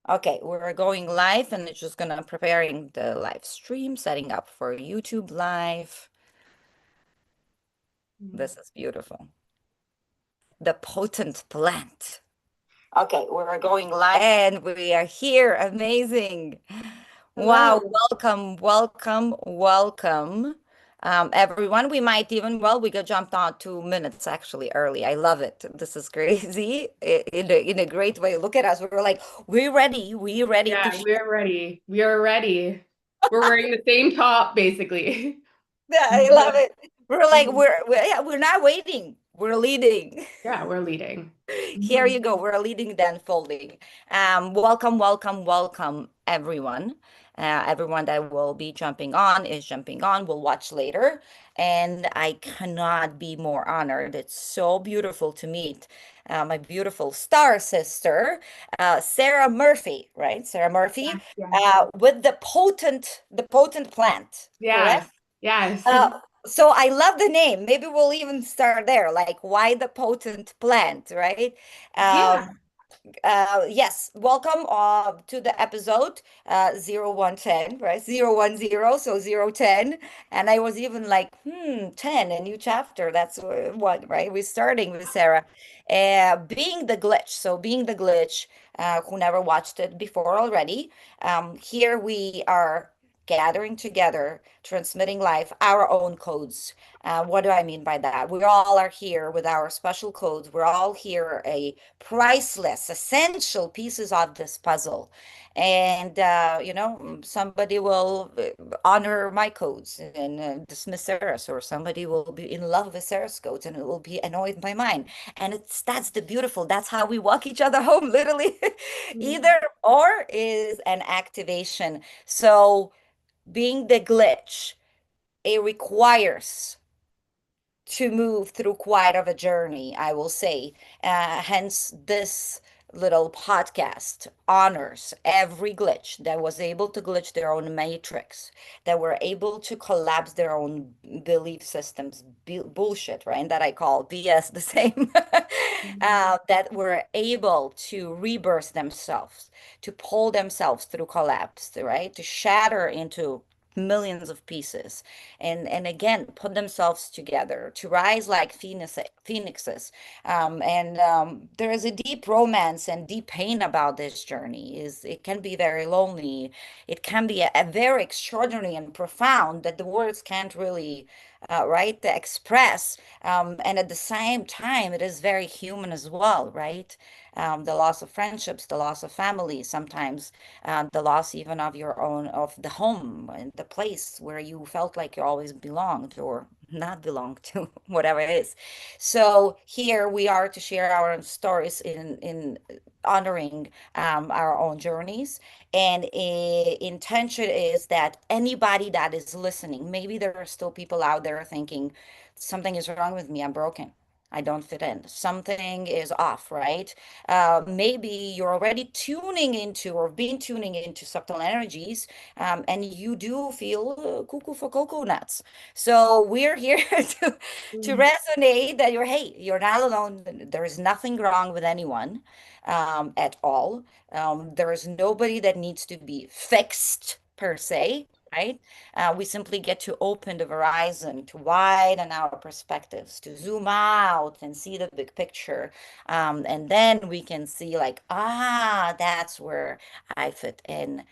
Okay, we're going live and it's just gonna preparing the live stream, setting up for YouTube live. Mm. This is beautiful. The potent plant. Okay, we're going live and we are here. Amazing. Wow, Hello. welcome, welcome, welcome. Everyone, we might even, well, we got jumped on 2 minutes actually early. I love it. This is crazy in a great way. Look at us. We're like, we're ready to Yeah, we're ready. We are ready. We're wearing the same top, basically. Yeah, I love it. We're like, yeah, we're not waiting. We're leading. Yeah, we're leading. Here Mhm. you go. We're leading, then folding. Welcome, welcome, welcome, everyone. Everyone that will be jumping on is jumping on. We'll watch later. And I cannot be more honored. It's so beautiful to meet my beautiful star sister, Sarah Murphy, right? Sarah Murphy, Yes, yes. with the potent plant, Yes, correct? yes. So I love the name. Maybe we'll even start there. Like, why the potent plant, right? Yeah. Um, yes, welcome to the episode 0110, right? 010, so 010. And I was even like, 10, a new chapter. That's what, right? We're starting with Sarah. Being the glitch. So, being the glitch, who never watched it before already, here we are gathering together, transmitting live our own codes. What do I mean by that? We all are here with our special codes. We're all here, a priceless, essential pieces of this puzzle. And, somebody will honor my codes and dismiss Sarah's, or somebody will be in love with Sarah's codes and it will be annoyed by mine. And that's the beautiful, that's how we walk each other home, literally. Mhm. Either or is an activation. So, being the glitch, it requires to move through quite of a journey, I will say. Hence, this little podcast honors every glitch that was able to glitch their own matrix, that were able to collapse their own belief systems, bullshit, right? And that I call BS the same, that were able to rebirth themselves, to pull themselves through collapse, right? To shatter into millions of pieces and again put themselves together to rise like phoenixes. And there is a deep romance and deep pain about this journey. Is it can be very lonely. It can be a very extraordinary and profound that the words can't really right express. And at the same time, it is very human as well, right? The loss of friendships, the loss of family, sometimes the loss even of your own, of the home and the place where you felt like you always belonged or not belonged to, whatever it is. So here we are to share our own stories in honoring our own journeys. And intention is that anybody that is listening, maybe there are still people out there thinking something is wrong with me, I'm broken. I don't fit in. Something is off, right? Maybe you're already tuning into or been tuning into subtle energies, and you do feel cuckoo for cocoa nuts. So we're here to Mhm. resonate that hey, you're not alone. There is nothing wrong with anyone at all. There is nobody that needs to be fixed per se. Right? We simply get to open the horizon, to widen our perspectives, to zoom out and see the big picture, and then we can see like, that's where I fit in,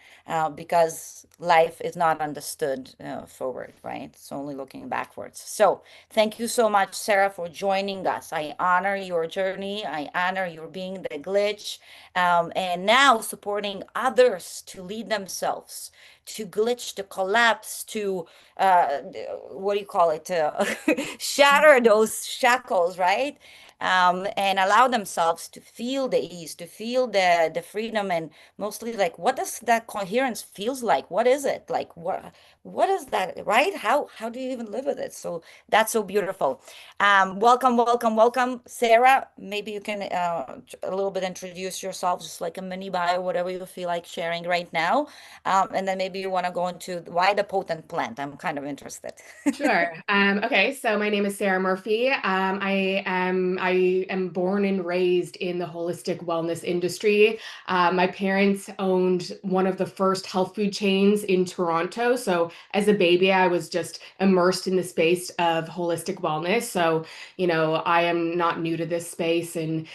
because life is not understood forward, right? It's only looking backwards. So thank you so much, Sarah, for joining us. I honor your journey. I honor your being the glitch, and now supporting others to lead themselves, to glitch, to collapse, to what do you call it? To shatter those shackles, right? And allow themselves to feel the ease, to feel the freedom, and mostly like, what does that coherence feels like? What is it like? what is that, right? How do you even live with it? So that's so beautiful. Welcome, welcome, welcome, Sarah. Maybe you can a little bit introduce yourself, just like a mini bio, whatever you feel like sharing right now. And then maybe you want to go into why the potent plant. I'm kind of interested. Sure. Okay, so my name is Sarah Murphy. I am born and raised in the holistic wellness industry. My parents owned one of the first health food chains in Toronto. So as a baby, I was just immersed in the space of holistic wellness. So, I am not new to this space, and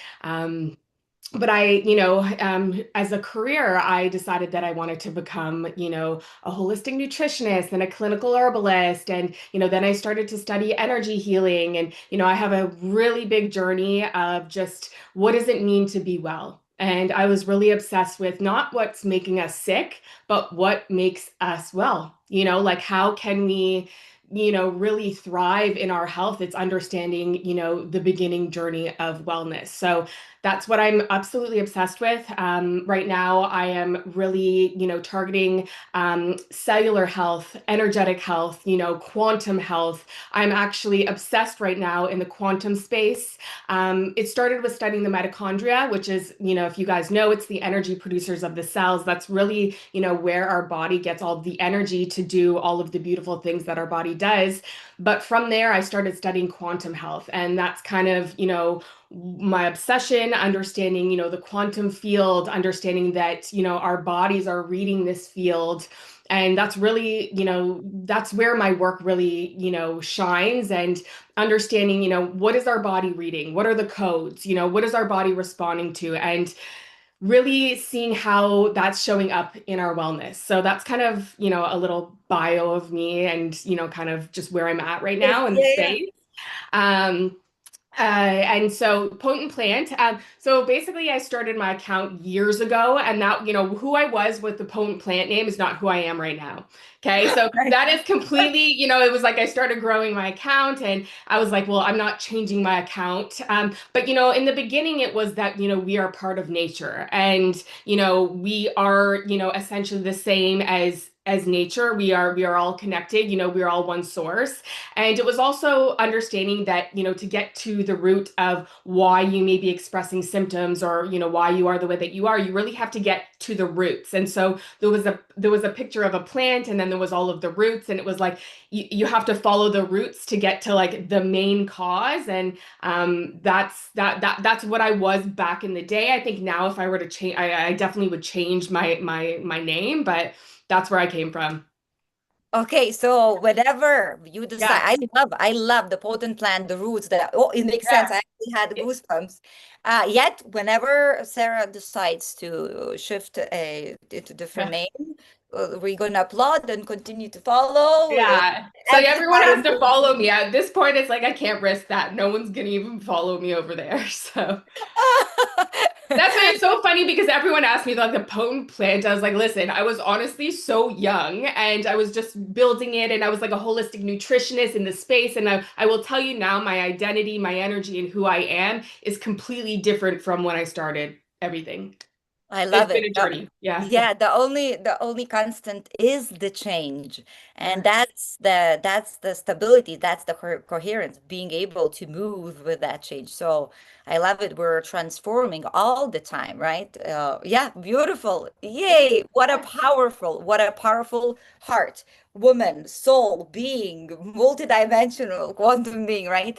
but as a career, I decided that I wanted to become, a holistic nutritionist and a clinical herbalist. And, then I started to study energy healing. And, I have a really big journey of just what does it mean to be well? And I was really obsessed with not what's making us sick, but what makes us well. Like how can we really thrive in our health? It's understanding, the beginning journey of wellness. So that's what I'm absolutely obsessed with. Right now, I am really, targeting cellular health, energetic health, quantum health. I'm actually obsessed right now in the quantum space. It started with studying the mitochondria, which is, if you guys know, it's the energy producers of the cells. That's really, where our body gets all the energy to do all of the beautiful things that our body does. But from there, I started studying quantum health. And that's kind of, my obsession, understanding, the quantum field, understanding that, our bodies are reading this field. And that's really, that's where my work really, shines, and understanding, what is our body reading? What are the codes? What is our body responding to? And really seeing how that's showing up in our wellness. So that's kind of, a little bio of me, and, kind of just where I'm at right now in the Yeah. space. Um, and so Potent Plant. So basically, I started my account years ago, and that, who I was with the Potent Plant name is not who I am right now. Okay, so Right. that is completely, it was like I started growing my account, and I was like, well, I'm not changing my account. But in the beginning, it was that, we are part of nature, and we are, essentially the same as nature. We are all connected. We are all one source. And it was also understanding that, to get to the root of why you may be expressing symptoms, or, why you are the way that you are, you really have to get to the roots. And so there was a picture of a plant, and then there was all of the roots, and it was like you have to follow the roots to get to like the main cause. And that's what I was back in the day. I think now if I were to change, I definitely would change my name, but that's where I came from. Okay, so whenever you decide, Yeah. I love the potent plant, the roots. That oh, it makes sense. I actually had Yeah. goosebumps. Yet, whenever Sarah decides to shift into different Yeah. name, we're gonna applaud and continue to follow. Yeah. So everyone Everybody has to follow me. At this point, it's like I can't risk that. No one's gonna even follow me over there. So that's why it's so funny, because everyone asked me like the potent plant. I was like, listen, I was honestly so young, and I was just building it, and I was like a holistic nutritionist in the space. And I will tell you now, my identity, my energy, and who I am is completely different from when I started everything. I It's love been it. a journey. Yeah. Yeah, the only constant is the change. And Yeah. that's the stability, that's the coherence, being able to move with that change. So I love it. We're transforming all the time, right? Yeah, beautiful. Yay. What a powerful heart, woman, soul, being, multidimensional, quantum being, right?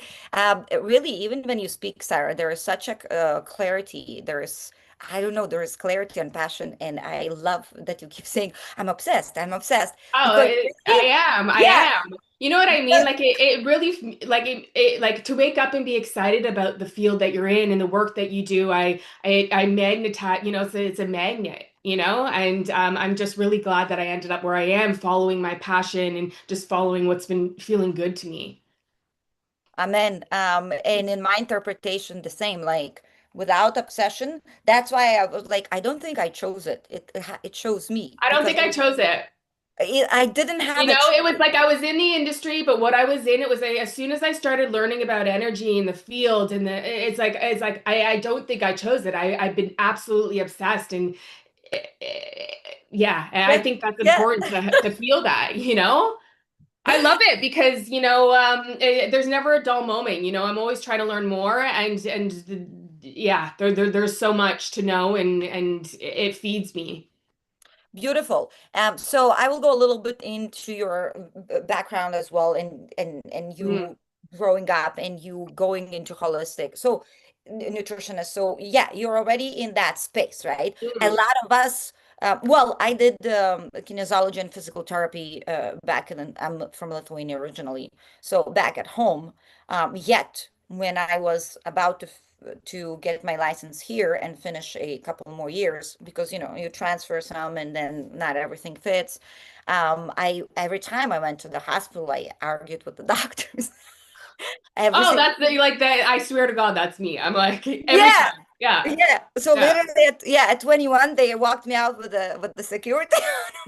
Really, even when you speak, Sarah, there is such a clarity. I don't know, there is clarity and passion, and I love that you keep saying, I'm obsessed, I'm obsessed. Oh, Because I really, am. I yeah, am. You know what I mean? Like it really like it like to wake up and be excited about the field that you're in and the work that you do. I magnetize, it's a magnet, and I'm just really glad that I ended up where I am, following my passion and just following what's been feeling good to me. amen. And in my interpretation, the same, like without obsession, that's why I was like, I don't think I chose it. It chose me I don't because think I chose it. I didn't have a It was choice. like I was in the industry, but what I was in, it was like, as soon as I started learning about energy in the field, and it's like I don't think I chose it. I've been absolutely obsessed, and Yeah, and I Yeah, think that's yeah. important to feel that, you know? I love it because, there's never a dull moment, I'm always trying to learn more yeah, there's so much to know and it feeds me. Beautiful. So I will go a little bit into your background as well, and Mm, you growing up and you going into holistic. So nutritionist. So yeah, you're already in that space, right? A mm, lot of us. Well, I did kinesiology and physical therapy back in. I'm from Lithuania originally, so back at home. Yet when I was about to get my license here and finish a couple more years because you transfer some and then not everything fits. I every time I went to the hospital, I argued with the doctors. Every Oh, single that's like that. I swear to God, that's me. I'm like every yeah, time. Yeah. yeah. So Yeah. literally at 21 they walked me out with the security.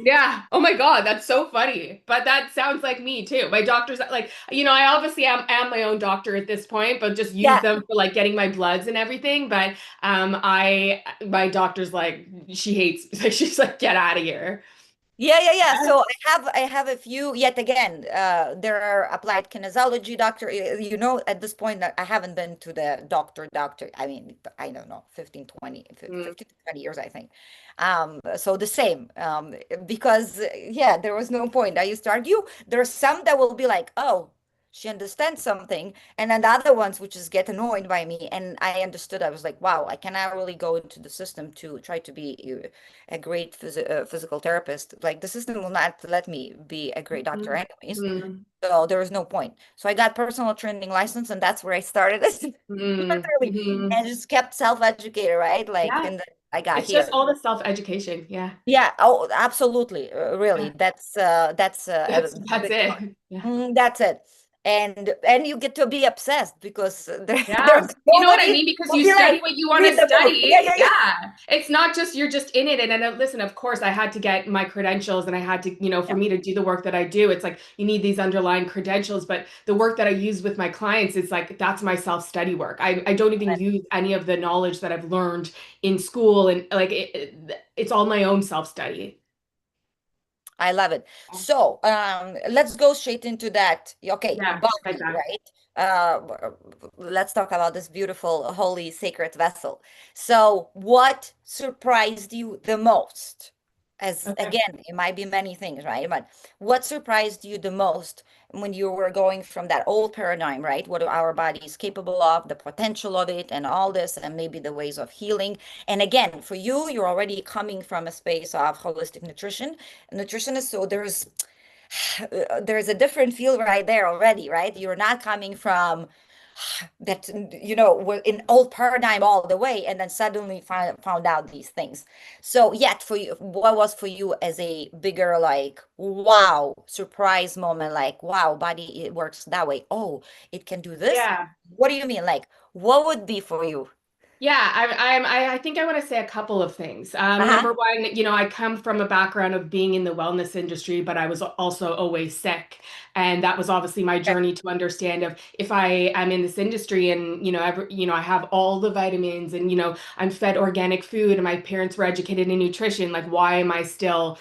Yeah. Oh my God, that's so funny. But that sounds like me too. My doctor's like, I obviously am my own doctor at this point, but just use Yeah. them for like getting my bloods and everything. But I my doctor's like, she hates, like she's like, get out of here. Yeah, yeah, yeah. So I have a few yet again. There are applied kinesiology doctor. At this point that I haven't been to the doctor. I mean, I don't know, 15 to 20 years, I think. So the same. Because yeah, there was no point. I used to argue. There are some that will be like, oh, she understands something, and then the other ones which just get annoyed by me. And I understood. I was like, wow, I cannot really go into the system to try to be a great physical therapist. Like the system will not let me be a great doctor Mm, anyways. mm, So there was no point. So I got personal training license and that's where I started mm, literally mm. and just kept self-educated, right? Like Yeah. and then I got It's just here. all the self-education. Yeah. Yeah, oh, absolutely. Really. Yeah. That's a That's big part. it. Yeah. That's it. And you get to be obsessed because Yeah. there's You know what I nobody mean? Because will you be study like, what you want read to the book. Yeah, study. yeah, yeah. Yeah. It's not just you're just in it. And listen, of course, I had to get my credentials and I had to, for Yeah. me to do the work that I do, it's like you need these underlying credentials. But the work that I use with my clients, it's like that's my self-study work. I don't even use any of the knowledge that I've learned in school. And like it's all my own self-study. I love it. So, let's go straight into that. Okay, Yeah, like body, that. right? Let's talk about this beautiful, holy, sacred vessel. So, what surprised you the most? As Okay. again, it might be many things, right? But what surprised you the most when you were going from that old paradigm, right? What our body is capable of, the potential of it, and all this, and maybe the ways of healing. And again, for you, you're already coming from a space of holistic nutritionist. So there's a different field right there already, right? You're not coming from that, we're in old paradigm all the way, and then suddenly found out these things. So yet for you, what was for you as a bigger like wow surprise moment, like wow, body it works that way. Oh, it can do this. Yeah. What do you mean? Like what would be for you? Yeah, I think I want to say a couple of things. Uh-huh. Number one, I come from a background of being in the wellness industry, but I was also always sick. And that was obviously my Okay. journey to understand of if I am in this industry and, I have all the vitamins and, I'm fed organic food and my parents were educated in nutrition, like why am I still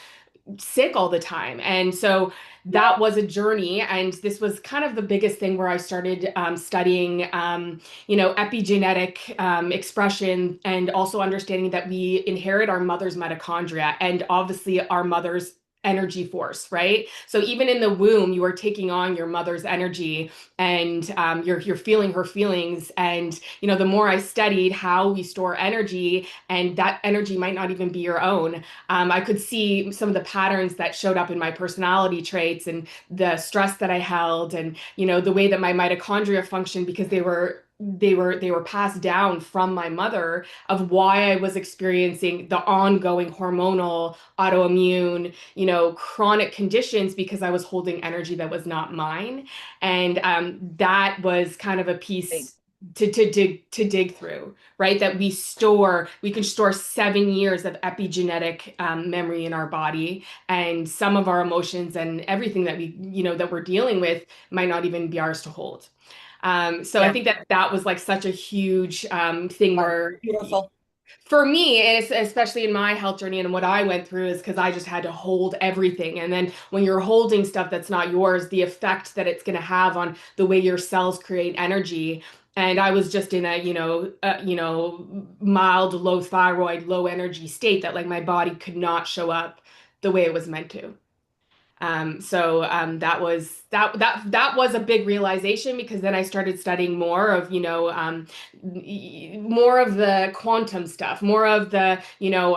sick all the time? And so that was a journey. And this was kind of the biggest thing where I started studying, epigenetic expression and also understanding that we inherit our mother's mitochondria and obviously our mother's energy force, right? So even in the womb, you are taking on your mother's energy and you're feeling her feelings. And, the more I studied how we store energy and that energy might not even be your own, I could see some of the patterns that showed up in my personality traits and the stress that I held, and the way that my mitochondria functioned because they were passed down from my mother of why I was experiencing the ongoing hormonal, autoimmune, chronic conditions because I was holding energy that was not mine, and that was kind of a Big. piece to dig through, right? That we can store 7 years of epigenetic memory in our body, and some of our emotions and everything that that we're dealing with might not even be ours to hold. So I Yeah. think that was like such a huge thing Wow. where Beautiful. For me, and especially in my health journey and what I went through, is because I just had to hold everything. And then when you're holding stuff that's not yours, the effect that it's going to have on the way your cells create energy. And I was just in a, mild, low thyroid, low energy state that like my body could not show up the way it was meant to. That was a big realization, because then I started studying more of, more of the quantum stuff, more of the,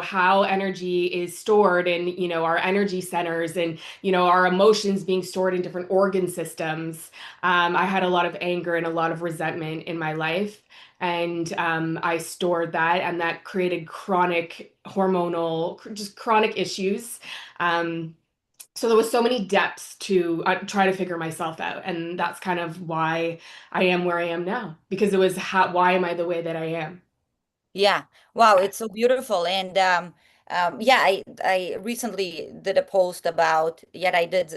how energy is stored in, our energy centers, and, our emotions being stored in different organ systems. I had a lot of anger and a lot of resentment in my life. And I stored that, and that created chronic hormonal, just chronic issues. Um, so there was so many depths to try to figure myself out, and that's kind of why I am where I am now, because it was why am I the way that I am. Yeah. Wow, it's so beautiful. And yeah, I recently did a post about, yet I did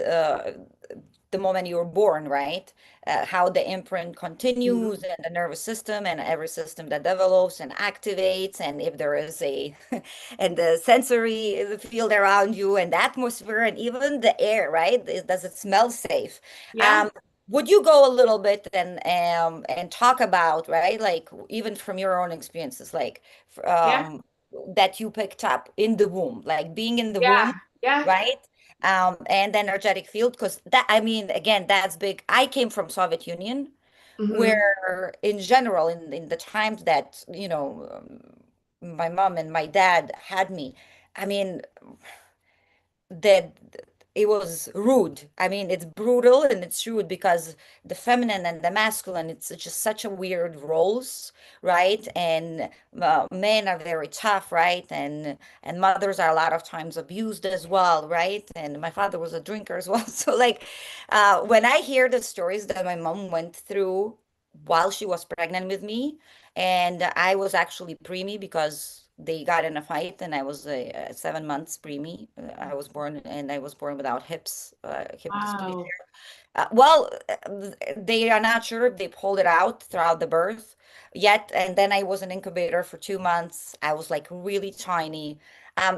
the moment you were born, right? How the imprint continues Mhm. and the nervous system and every system that develops and activates, and if there is a and the sensory field around you and the atmosphere and even the air, right? Does it smell safe? Yeah, Um, would you go a little bit and talk about, right, like even from your own experiences, like yeah, um that you picked up in the womb, like being in the womb, yeah, yeah. right? And the energetic field, because that, I mean, again, that's big. I came from Soviet Union, Hmm. where in general, in the times that, my mom and my dad had me, I mean, that it was rude. I mean, it's brutal and it's rude because the feminine and the masculine, it's just such a weird roles, right? And men are very tough, right? And mothers are a lot of times abused as well, right? And my father was a drinker as well. So like when I hear the stories that my mom went through while she was pregnant with me, and I was actually preemie because they got in a fight, and I was 7 months preemie. I was born, and I was born without hips, hip dystocia. Wow. Well, they are not sure if they pulled it out throughout the birth yet. And then I was an incubator for 2 months. I was like really tiny.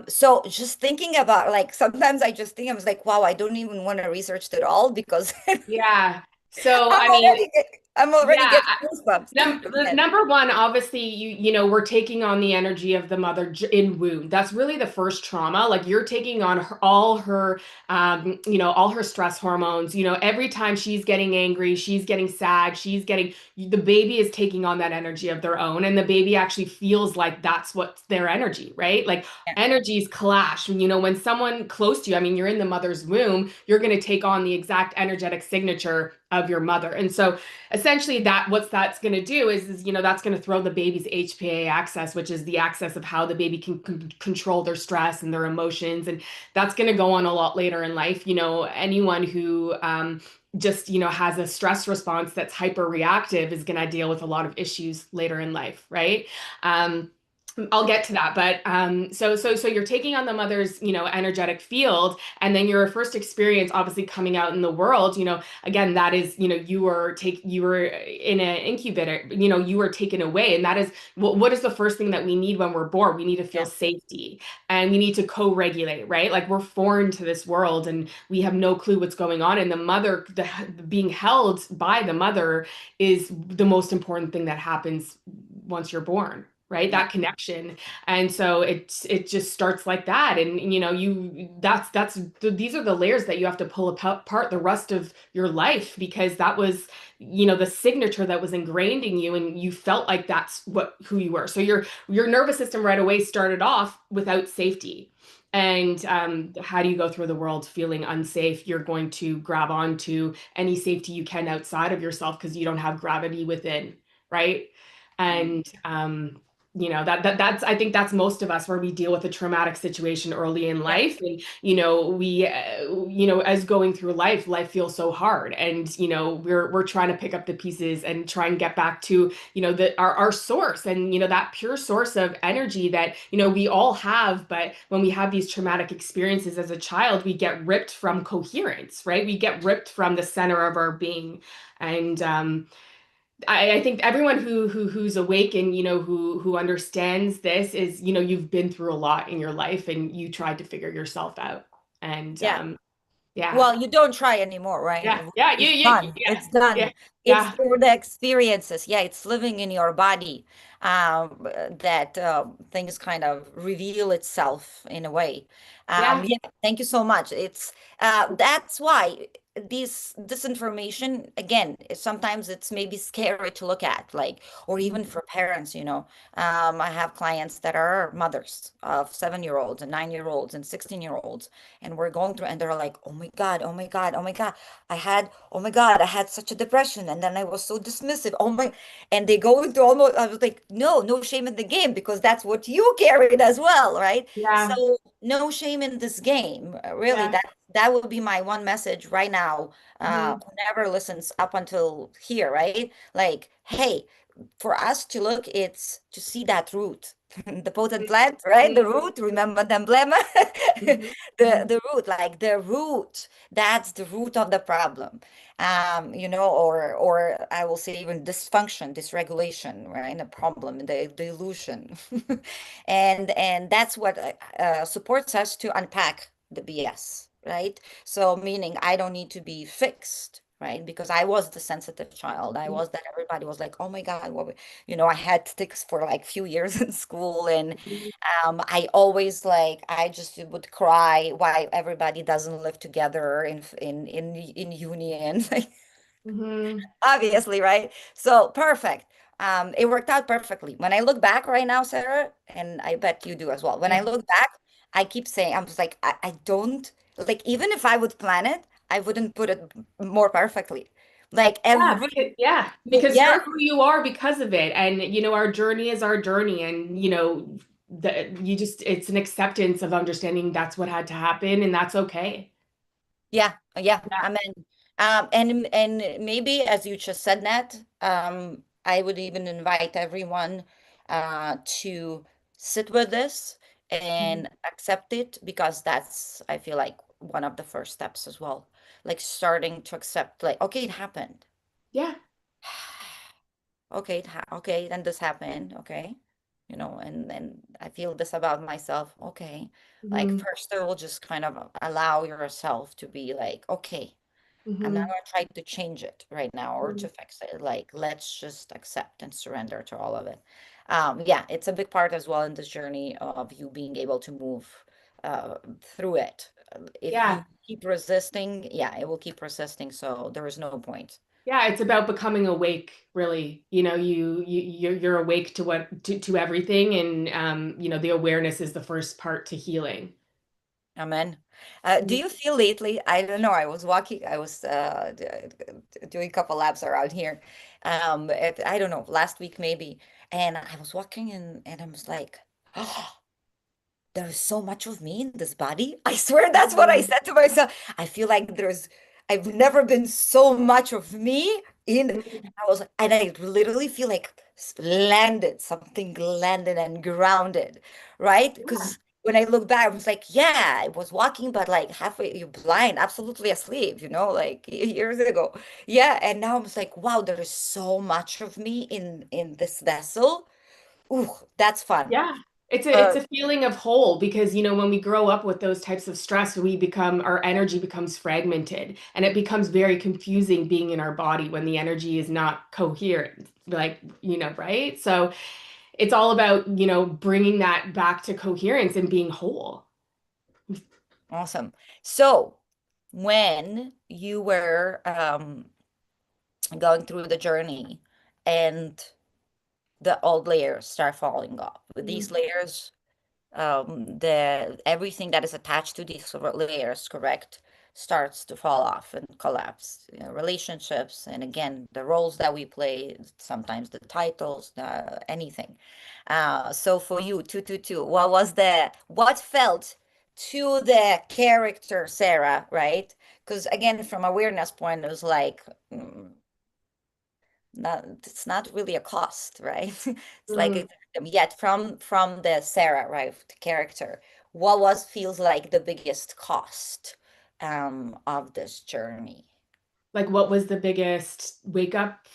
So just thinking about, like, sometimes I just think I was like, wow, I don't even want to research it all because Yeah. So, I'm I mean, already I'm already yeah, getting goosebumps. Go ahead. number one, obviously, we're taking on the energy of the mother in womb. That's really the first trauma. Like you're taking on all her stress hormones. Every time she's getting angry, she's getting sad, the baby is taking on that energy of their own, and the baby actually feels like that's what's their energy, right? Like Yeah. energies clash. When someone close to you, I mean, you're in the mother's womb, you're going to take on the exact energetic signature of your mother, and so essentially that's going to do is that's going to throw the baby's HPA axis, which is the axis of how the baby can control their stress and their emotions, and that's going to go on a lot later in life. Anyone who just has a stress response that's hyper reactive is going to deal with a lot of issues later in life, right? I'll get to that, but so you're taking on the mother's energetic field, and then your first experience, obviously coming out in the world, again, that is, you were in an incubator, you were taken away, and that is what is the first thing that we need when we're born? We need to feel Yeah. safety, and we need to co-regulate, right? Like we're foreign to this world, and we have no clue what's going on, and the mother, being held by the mother is the most important thing that happens once you're born, right? Yeah. That connection. And so it just starts like that. And you that's these are the layers that you have to pull apart the rest of your life, because that was the signature that was ingrained in you, and you felt like that's who you were. So your nervous system right away started off without safety. And how do you go through the world feeling unsafe? You're going to grab onto any safety you can outside of yourself because you don't have gravity within, right? Mm. And that's, I think that's most of us, where we deal with a traumatic situation early in Yeah. life, and we as going through life feels so hard, and we're trying to pick up the pieces and try and get back to our source, and that pure source of energy that we all have. But when we have these traumatic experiences as a child, we get ripped from coherence, right? We get ripped from the center of our being. And I think everyone who's awake and who understands this is, you've been through a lot in your life and you tried to figure yourself out. And Yeah. yeah. Well, you don't try anymore, right? Yeah. Yeah. It's Yeah. done. Yeah. It's Yeah. done. It's Yeah. through the experiences. Yeah, it's living in your body that things kind of reveal itself in a way. Yeah. Yeah, thank you so much. It's that's why this information again, sometimes it's maybe scary to look at, like, or even for parents, you know. I have clients that are mothers of 7-year-olds and 9-year-olds and 16-year-olds and we're going through and they're like, oh my god, oh my god, oh my god, oh my god, I had such a depression and then I was so dismissive, oh my, and they go into almost, I was like, no shame in the game because that's what you carried as well, right? Yeah. So no shame in this game, really. Yeah. That would be my one message right now, Hmm. whoever listens up until here, right? Like, hey, for us to look, it's to see that root, the potent plant, right? The root, remember the emblem? Hmm. The root, like the root, that's the root of the problem. You know, or I will say even dysfunction, dysregulation, right? The problem, the illusion. And that's what supports us to unpack the BS, right? So meaning I don't need to be fixed, right? Because I was the sensitive child. I was that everybody was like, oh my God, you know, I had tics for like few years in school and I always like I just would cry why everybody doesn't live together in union. Hmm. Obviously, right? So perfect. It worked out perfectly. When I look back right now, Sarah, and I bet you do as well. When I Yeah. look back, I keep saying, I'm just like, I don't like, even if I would plan it, I wouldn't put it more perfectly. Like every, Because yeah, you're who you are because of it. And our journey is our journey. And it's an acceptance of understanding that's what had to happen and that's okay. yeah. Yeah. I mean, and maybe as you just said, Nat, I would even invite everyone to sit with this Mhm. and accept it because that's, I feel like, one of the first steps as well. Like starting to accept, like, okay, it happened. Yeah. Okay, then this happened. Okay, you know, and I feel this about myself. Okay, like Hmm. first, I will just kind of allow yourself to be like, okay. I'm not Hmm. gonna try to change it right now or to fix it. Like, let's just accept and surrender to all of it. Yeah, it's a big part as well in this journey of you being able to move through it. If Yeah. you keep resisting, yeah, it will keep resisting. So there is no point. Yeah, it's about becoming awake, really. You're awake to to everything, and the awareness is the first part to healing. Amen. Do you feel lately? I don't know. I was walking, I was doing a couple laps around here. I don't know, last week maybe. And I was walking and I was like, oh, there's so much of me in this body. I swear that's what I Mhm. said to myself. I feel like I've never been so much of me in. And I literally feel like something landed and grounded, right? Yeah. Because when I look back, I was like, yeah, I was walking, but like halfway, you're blind, absolutely asleep, you know, like years ago. Yeah. And now I'm just like, wow, there is so much of me in this vessel. Ooh, that's fun. Yeah. It's Uh, a feeling of whole because when we grow up with those types of stress, our energy becomes fragmented and it becomes very confusing being in our body when the energy is not coherent, like, right? So it's all about, bringing that back to coherence and being whole. Awesome. So, when you were going through the journey and the old layers start falling off, with these Mhm. layers, the everything that is attached to these layers, correct, starts to fall off and collapse. You know, relationships, and again, the roles that we play, sometimes the titles, anything. So for you, 222, what felt to the character Sarah, right? Because again, from awareness point, it was like, not it's not really a cost, right? It's like Mm. yet from the Sarah, right, the character, what was feels like the biggest cost of this journey? Like, what was the biggest wake up?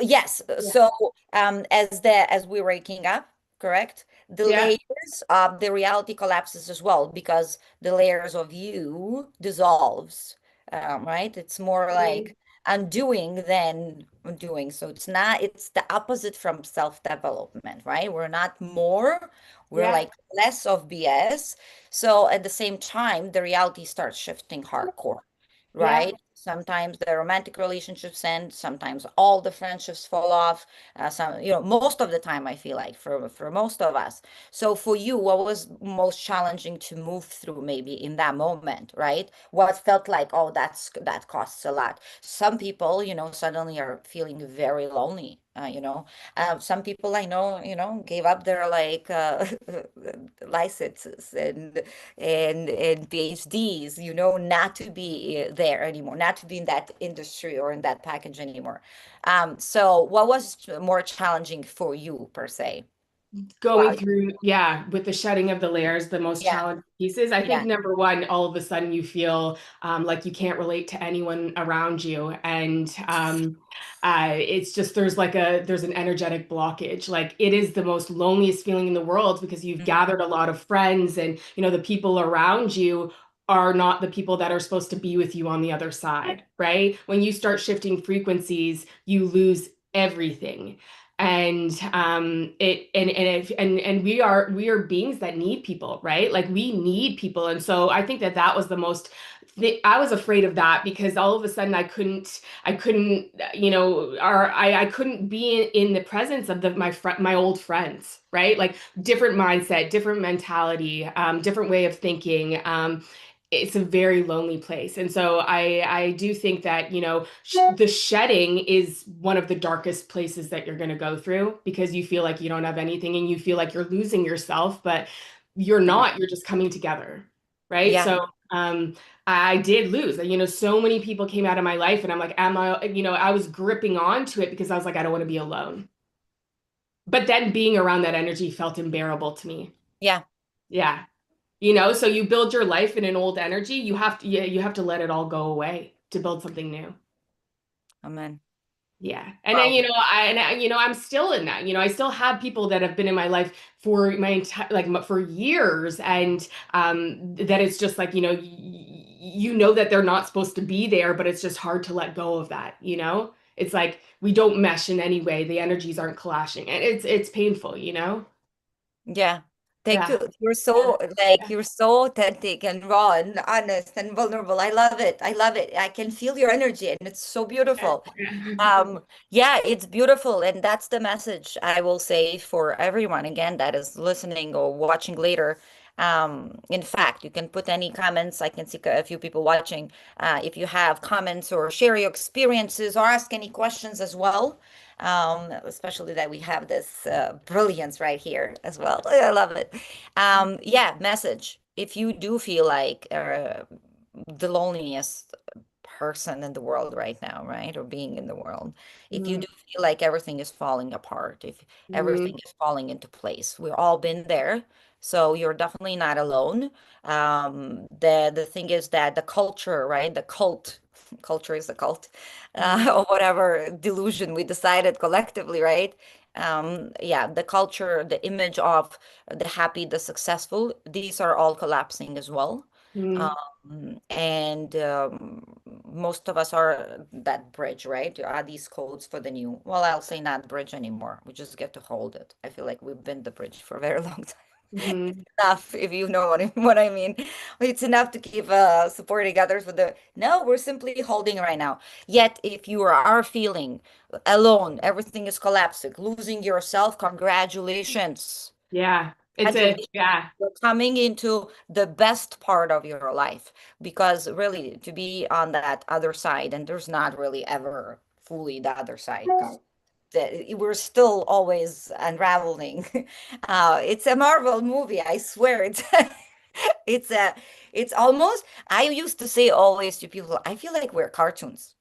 Yes. Yeah. So, as we're waking up, correct? The Yeah. layers of the reality collapses as well because the layers of you dissolves. Right? It's more Mhm. like undoing than undoing. So it's not, it's the opposite from self-development, right? We're not more, we're Yeah. like less of BS. So at the same time, the reality starts shifting hardcore, Yeah. right? Sometimes the romantic relationships end, sometimes all the friendships fall off. Most of the time, I feel like for most of us. So for you, what was most challenging to move through maybe in that moment, right? What felt like, oh, that costs a lot. Some people, suddenly are feeling very lonely. Some people I know, gave up their like licenses and PhDs, not to be there anymore, not to be in that industry or in that package anymore. So what was more challenging for you per se? Going Wow. through, yeah, with the shedding of the layers, the most Yeah. challenging pieces. I think Yeah. number one, all of a sudden you feel like you can't relate to anyone around you, and it's just there's an energetic blockage. Like it is the most loneliest feeling in the world because you've Mhm. gathered a lot of friends, and the people around you are not the people that are supposed to be with you on the other side, right? When you start shifting frequencies, you lose everything. And it and if and we are beings that need people, right? Like we need people. And so I think that was the most I was afraid of that because all of a sudden I couldn't or I couldn't be in the presence of my old friends, right? Like different mindset, different mentality, different way of thinking. It's a very lonely place. And so I do think that, the shedding is one of the darkest places that you're going to go through because you feel like you don't have anything and you feel like you're losing yourself, but you're Yeah. not, you're just coming together. Right. Yeah. So, I did lose, so many people came out of my life and I'm like, I was gripping onto it because I was like, I don't want to be alone. But then being around that energy felt unbearable to me. Yeah. Yeah. So you build your life in an old energy, you have to let it all go away to build something new. Amen. Yeah. And then, Wow. I'm still in that. I still have people that have been in my life for my entire, like for years. And that it's just like, that they're not supposed to be there, but it's just hard to let go of that. It's like we don't mesh in any way. The energies aren't clashing. And it's painful. Yeah. Thank Yeah. you. You're Yeah. so like you're so authentic and raw and honest and vulnerable. I love it. I love it. I can feel your energy and it's so beautiful. Yeah. Yeah, it's beautiful. And that's the message I will say for everyone again that is listening or watching later. In fact, you can put any comments. I can see a few people watching. If you have comments or share your experiences or ask any questions as well. Especially that we have this brilliance right here as well. I love it. Yeah, message. If you do feel like the loneliest person in the world right now, right? Or being in the world. If you Mhm. do feel like everything is falling apart, if everything Mhm. is falling into place, we've all been there. So you're definitely not alone. The thing is that the culture, right? The cult, culture is a cult, Mhm. or whatever delusion we decided collectively, right? Yeah, the culture, the image of the happy, the successful, these are all collapsing as well. Mhm. And most of us are that bridge, right? You add these codes for the new. Well, I'll say not bridge anymore. We just get to hold it. I feel like we've been the bridge for a very long time. It's Mhm. enough, if you know what I mean. It's enough to keep supporting others with the no, we're simply holding right now. Yet, if you are feeling alone, everything is collapsing, losing yourself, congratulations. Yeah. Congratulations. Yeah. You're coming into the best part of your life because really to be on that other side, and there's not really ever fully the other side because we're still always unraveling. It's a Marvel movie, I swear. It's a it's almost I used to say always to people, I feel like we're cartoons.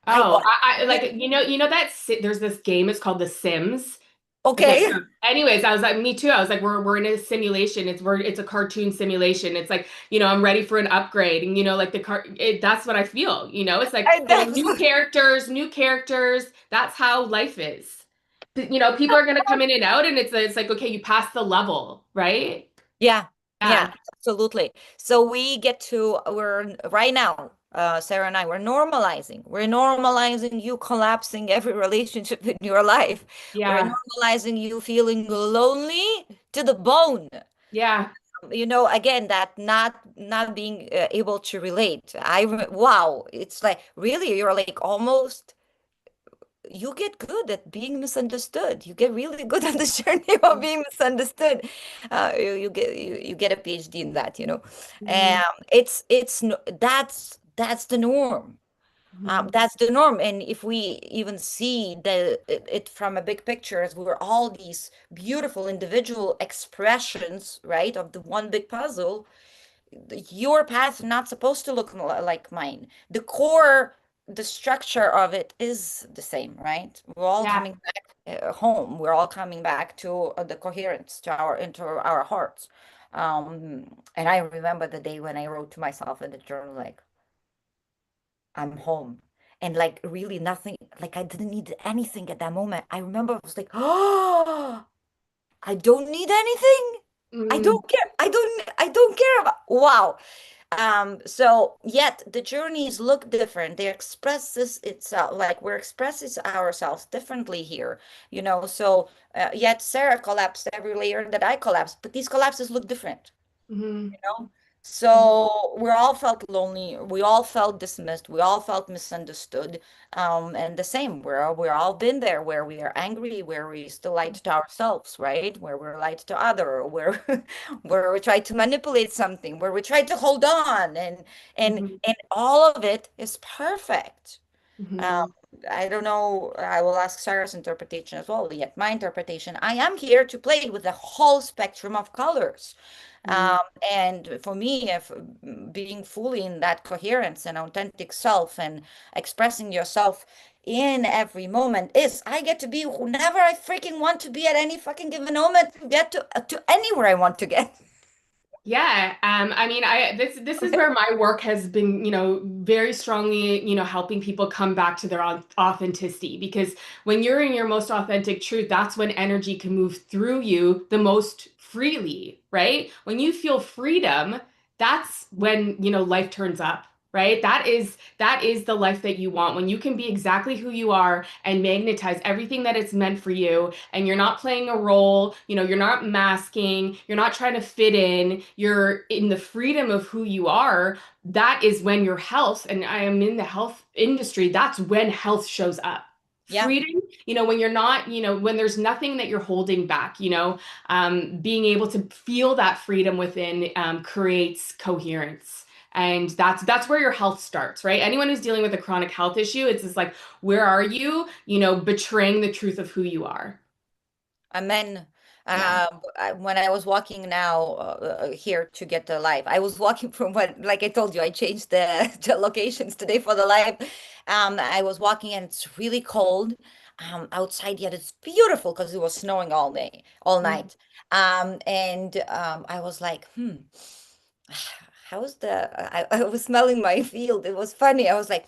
I Oh, I like like that there's this game, it's called The Sims. Okay, Okay. so anyways, I was like, me too. I was like, we're in a simulation. It's a cartoon simulation. It's like, I'm ready for an upgrade. And like that's what I feel, It's like, oh, That's new characters. That's how life is. People are gonna come in and out, and it's like, okay, you pass the level, right? yeah, Yeah. yeah, absolutely. So we're right now, Sarah and I, we're normalizing you collapsing every relationship in your life. We're Yeah. normalizing you feeling lonely to the bone. Yeah. Again, that not being able to relate. Wow, it's like really, you're like almost you get good at being misunderstood. You get really good at the journey of being misunderstood. You get a PhD in that, Mhm. That's the norm. Mhm. That's the norm. And if we even see it from a big picture, as we're all these beautiful individual expressions, right, of the one big puzzle, your path is not supposed to look like mine. The structure of it is the same, right? We're all Yeah. coming back home. We're all coming back to the coherence, into our hearts. And I remember the day when I wrote to myself in the journal, like, I'm home. And like really nothing, like I didn't need anything at that moment. I remember I was like, oh, I don't need anything. I Mm. don't care. I don't care about wow. So yet the journeys look different. They express this itself, like we're expressing ourselves differently here, So yet Sarah collapsed every layer that I collapsed, but these collapses look different Mhm. you know? So we all felt lonely. We all felt dismissed. We all felt misunderstood. And the same, we're all been there where we are angry, where we still lied to ourselves, right? Where we're lied to other, where where we try to manipulate something, where we try to hold on, and Mhm. and all of it is perfect. Um, Mhm. I don't know. I will ask Sarah's interpretation as well. Yet my interpretation, I am here to play with the whole spectrum of colors. Mhm. Um, and for me, if being fully in that coherence and authentic self and expressing yourself in every moment is I get to be whoever I freaking want to be at any fucking given moment to get to anywhere I want to get. Yeah, I mean, this is where my work has been, very strongly, helping people come back to their authenticity. Because when you're in your most authentic truth, that's when energy can move through you the most freely, right? When you feel freedom, that's when, life turns up, right? That is the life that you want, when you can be exactly who you are and magnetize everything that it's meant for you, and you're not playing a role, you're not masking, you're not trying to fit in, you're in the freedom of who you are. That is when your health, and I am in the health industry, that's when health shows up. Yeah. Freedom, when you're not, when there's nothing that you're holding back, being able to feel that freedom within, creates coherence. And that's where your health starts, right? Anyone who's dealing with a chronic health issue, it's just like, where are you, betraying the truth of who you are. Amen. Yeah. When I was walking now here to get the live, I was walking from like I told you, I changed the, the locations today for the live. I was walking and it's really cold outside, yet it's beautiful because it was snowing all day, all Mhm. night. And I was like, how's I was smelling my field. It was funny. I was like,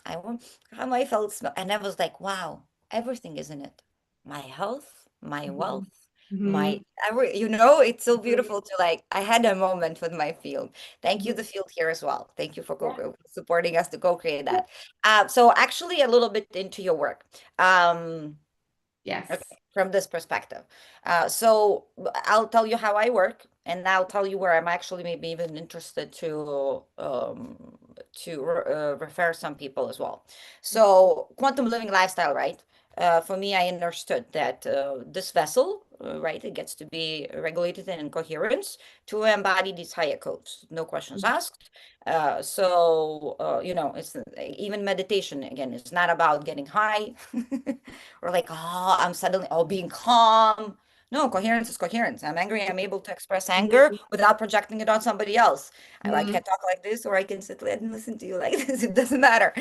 I want how I felt smell, and I was like, wow, everything is in it. My health, my Mhm. wealth, my Mhm. it's so Mhm. beautiful to like. I had a moment with my field. Thank you, Mhm. the field here as well. Thank you for Yeah. supporting us to co-create Yeah. that. So actually, a little bit into your work. Um, Okay, Yes. from this perspective. So I'll tell you how I work, and I'll tell you where I'm actually maybe even interested to refer some people as well. So quantum living lifestyle, right? For me, I understood that this vessel, right, it gets to be regulated and in coherence to embody these higher codes, no questions asked. It's even meditation again, it's not about getting high or like, oh, I'm suddenly, oh, being calm. No, coherence is coherence. I'm angry. I'm able to express anger Mhm. without projecting it on somebody else. I Mhm. can talk like this, or I can sit and listen to you like this. It doesn't matter.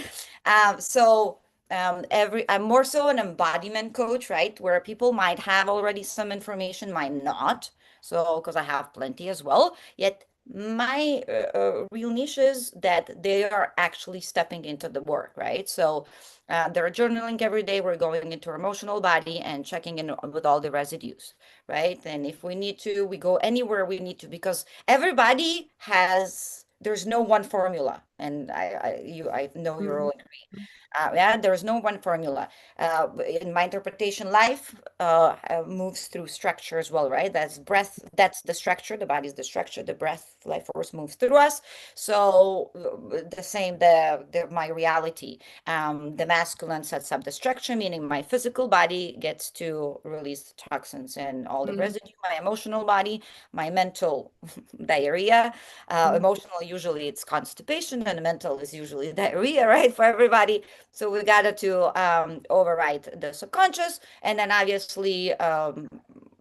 So I'm more so an embodiment coach, right? Where people might have already some information, might not. So, because I have plenty as well. Yet my real niche is that they are actually stepping into the work, right? So they're journaling every day. We're going into our emotional body and checking in with all the residues, right? And if we need to, we go anywhere we need to because everybody has, there's no one formula. And I know you're Mhm. all yeah, there's no one formula. In my interpretation, life moves through structure as well, right? That's breath, that's the structure, the body's the structure, the breath, life force moves through us. So the same, my reality. The masculine sets up the structure, meaning my physical body gets to release toxins and all the Mhm. residue, my emotional body, my mental diarrhea. Mhm. Emotional, usually it's constipation, and mental is usually diarrhea, right? For everybody. So we got to override the subconscious and then obviously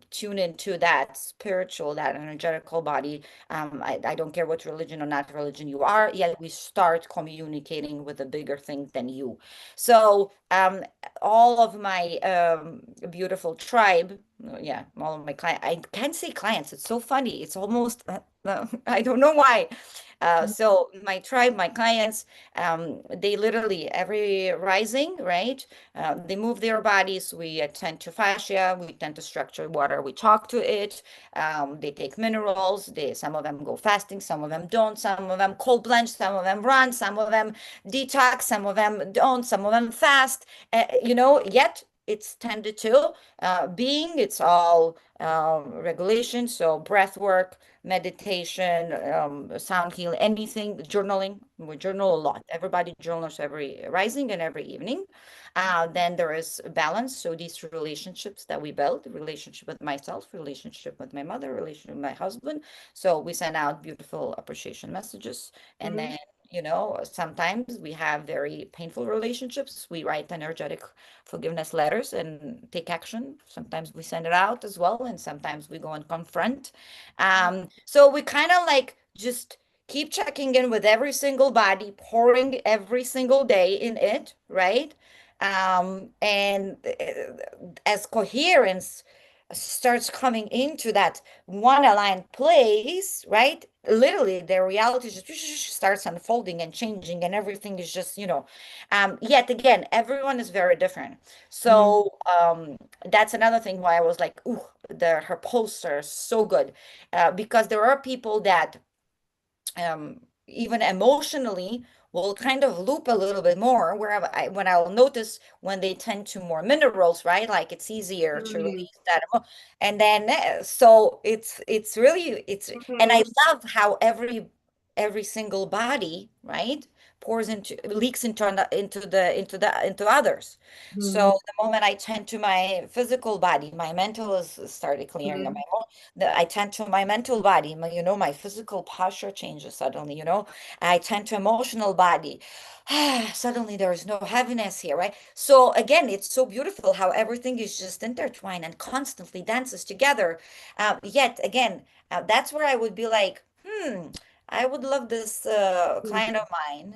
tune into that spiritual, that energetical body. I don't care what religion or not religion you are, yet we start communicating with a bigger thing than you. So all of my beautiful tribe, yeah, all of my clients, I can't say clients, it's so funny. It's almost, I don't know why. So my tribe, my clients, they literally every rising, right? They move their bodies. We attend to fascia. We tend to structure water. We talk to it. They take minerals. Some of them go fasting. Some of them don't. Some of them cold plunge. Some of them run. Some of them detox. Some of them don't. Some of them fast. Yet it's tended to being. It's all regulation. So breath work, meditation, sound healing, anything, journaling. We journal a lot. Everybody journals every rising and every evening. Then there is balance. So these relationships that we build, relationship with myself, relationship with my mother, relationship with my husband. So we send out beautiful appreciation messages. And Mhm. then, sometimes we have very painful relationships. We write energetic forgiveness letters and take action. Sometimes we send it out as well. And sometimes we go and confront. So we kind of like just keep checking in with every single body, pouring every single day in it, right? And as coherence starts coming into that one aligned place, right? Literally, their reality just starts unfolding and changing, and everything is just, yet again, everyone is very different. Mhm. So that's another thing why I was like, ooh, her posts are so good, because there are people that even emotionally will kind of loop a little bit more where when I'll notice when they tend to more minerals, right? Like it's easier to Mhm. release that and then so it's really it's and I Mhm. love how every single body, right, pours into leaks into others. Mhm. So the moment I tend to my physical body, my mental is started clearing, and Mhm. I tend to my mental body, my physical posture changes suddenly, I tend to emotional body. Suddenly there is no heaviness here, right? So again, it's so beautiful how everything is just intertwined and constantly dances together. Yet again, that's where I would be like, I would love this client of mine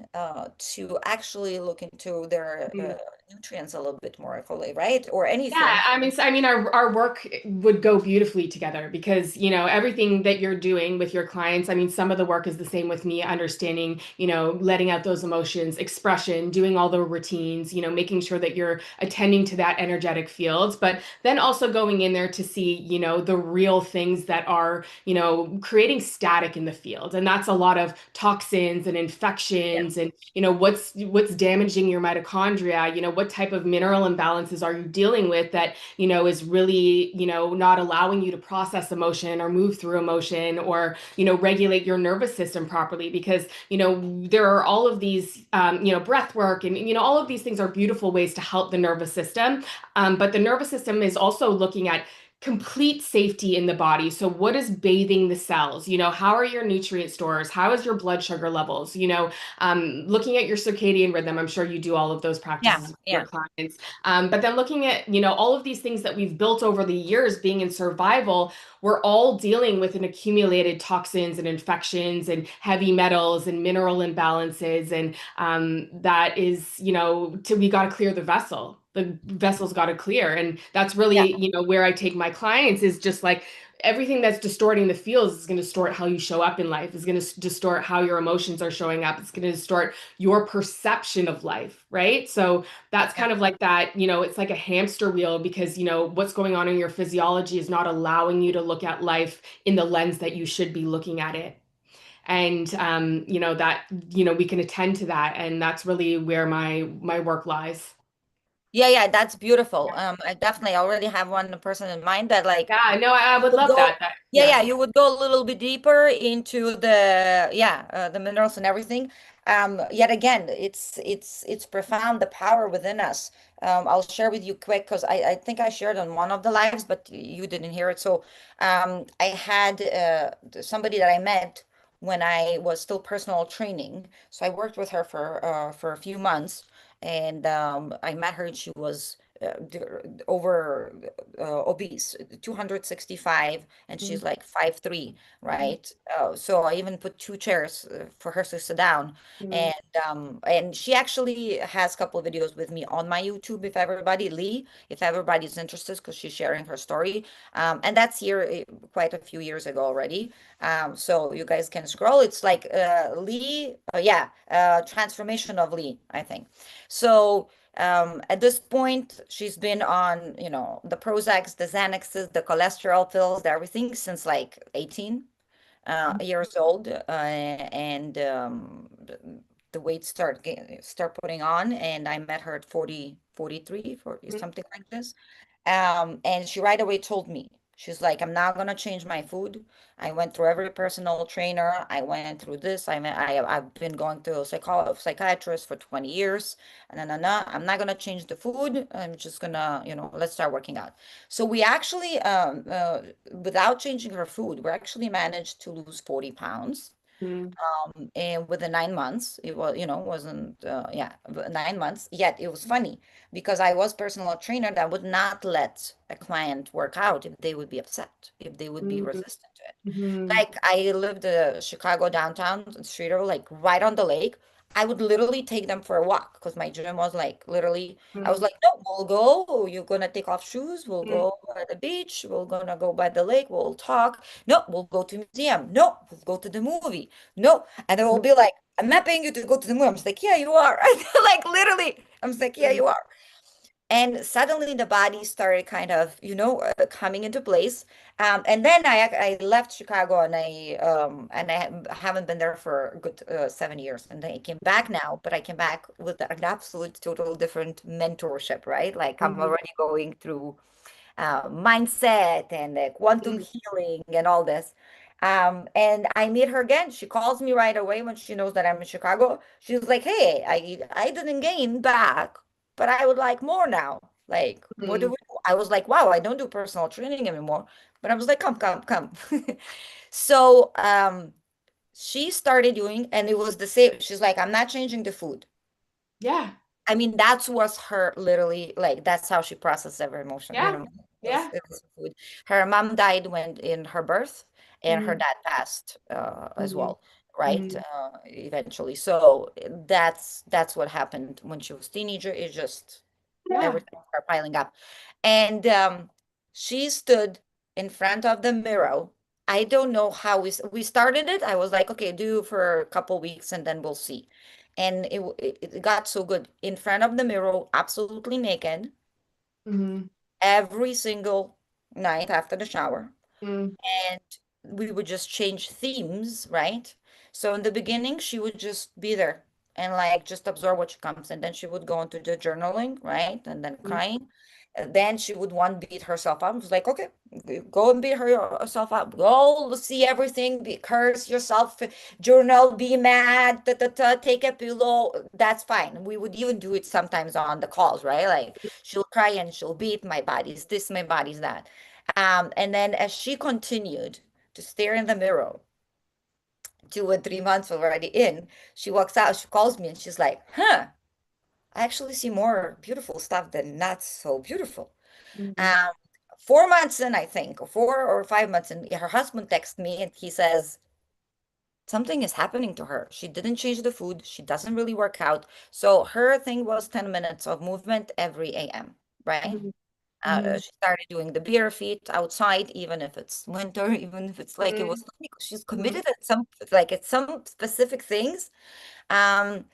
to actually look into their Mhm. nutrients a little bit more fully, right? Or Yeah, anything. our work would go beautifully together because, everything that you're doing with your clients, some of the work is the same with me, understanding, letting out those emotions, expression, doing all the routines, making sure that you're attending to that energetic fields, but then also going in there to see, the real things that are, creating static in the field. And that's a lot of toxins and infections and, what's damaging your mitochondria, what type of mineral imbalances are you dealing with that, is really, not allowing you to process emotion or move through emotion or, regulate your nervous system properly because, there are all of these, breath work and, all of these things are beautiful ways to help the nervous system. But the nervous system is also looking at complete safety in the body. So what is bathing the cells? How are your nutrient stores? How is your blood sugar levels? Looking at your circadian rhythm. I'm sure you do all of those Yeah, practices with your yeah, clients. But then looking at, all of these things that we've built over the years being in survival, we're all dealing with an accumulated toxins and infections and heavy metals and mineral imbalances. And that is, we got to clear the vessel. The vessel's got to clear. And that's yeah. really, where I take my clients is just like everything that's distorting the fields is going to distort how you show up in life. It's going to distort how your emotions are showing up. It's going to distort your perception of life, right? So that's Yeah. kind of like that, it's like a hamster wheel because, what's going on in your physiology is not allowing you to look at life in the lens that you should be looking at it. And that we can attend to that, and that's really where my work lies. Yeah, yeah, that's beautiful. I definitely already have one person in mind that like Yeah, no, I would would love go, that. yeah, Yeah. yeah, you would go a little bit deeper into the, yeah, the minerals and everything. Yet again, it's profound the power within us. I'll share with you quick because I think I shared on one of the lives, but you didn't hear it. So, I had somebody that I met when I was still personal training. So I worked with her for a few months, and I met her, and she was over obese, 265, and she's like 5'3", right? So I even put two chairs for her to sit down. Mhm. And she actually has a couple of videos with me on my YouTube, if everybody, Lee, if everybody's interested, because she's sharing her story. And that's here quite a few years ago already. So you guys can scroll. It's like Lee, yeah, transformation of Lee, I think. So at this point, she's been on, the Prozacs, the Xanaxes, the cholesterol pills, the everything since like 18 years old, and the weight start putting on, and I met her at 40, 43, 40, Mhm. something like this. And she right away told me, she's like, I'm not gonna change my food. I went through every personal trainer. I went through this. I've been going to a psychiatrist for 20 years. And then I'm not gonna change the food. I'm just gonna, let's start working out. So we actually, without changing her food, we actually managed to lose 40 pounds. Mhm. And within 9 months, it was, wasn't, yeah, 9 months. Yet it was funny because I was personal trainer that would not let a client work out if they would be upset, if they would be Mhm. resistant to it. Mhm. Like I lived Chicago downtown, Streeter, like right on the lake. I would literally take them for a walk because my gym was like literally, I was Mhm. like, no, we'll go. You're gonna take off shoes. We'll Mhm. go at the beach. We're gonna go by the lake. We'll talk. No, we'll go to museum. No, we'll go to the movie. No. And they will be like, I'm not paying you to go to the movie. I'm just like, yeah, you are. Like literally, I'm just like, yeah, Mhm. you are. And suddenly the body started kind of, coming into place. And then I left Chicago, and I haven't been there for a good 7 years. And I came back now, but I came back with an absolute total different mentorship, right? Like I'm Mhm. already going through mindset and quantum Mhm. healing and all this. And I meet her again. She calls me right away when she knows that I'm in Chicago. She's like, "Hey, I didn't gain back, but I would like more now. Like, what do Mhm. we do?" I was like, "Wow, I don't do personal training anymore." But I was like, "Come, come, come." So, she started doing, and it was the same. She's like, "I'm not changing the food." Yeah. I mean, that was her literally like that's how she processed every emotion. Yeah. Yeah. It was food. Her mom died when in her birth, and her Mhm. dad passed as Mhm. well, right? Mhm. Eventually. So that's what happened when she was teenager. It just Yeah. everything started piling up, and she stood in front of the mirror. I don't know how we started it. I was like, okay, do for a couple weeks and then we'll see. And it got so good in front of the mirror, absolutely naked, Mhm. every single night after the shower. Mhm. And we would just change themes, right? So in the beginning, she would just be there and like just absorb what she comes, and then she would go into the journaling, right? And then crying. And then she would want to beat herself up. I was like, okay, go and beat herself up. Go see everything, be curse yourself, journal, be mad, take a pillow. That's fine. We would even do it sometimes on the calls, right? Like she'll cry and she'll beat my body's this, my body's that. And then as she continued to stare in the mirror, 2 or 3 months already in, she walks out, she calls me and she's like, huh, I actually see more beautiful stuff than not so beautiful. Mhm. Um, 4 months in, I think, or 4 or 5 months in, her husband texts me and he says, something is happening to her. She didn't change the food. She doesn't really work out. So her thing was 10 minutes of movement every AM, right? Mhm. Mhm. She started doing the bare feet outside, even if it's winter, even if it's like it was Mhm. sunny, 'cause she's Mhm. committed at some like at some specific things. Um,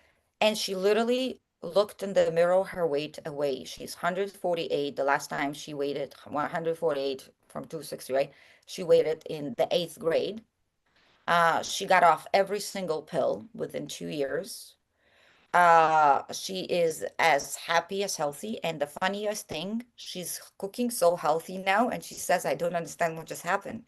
and she literally looked in the mirror her weight away. She's 148. The last time she weighed 148 from 260, right? She weighed it in the eighth grade. She got off every single pill within 2 years. She is as happy as healthy. And the funniest thing, she's cooking so healthy now. And she says, I don't understand what just happened.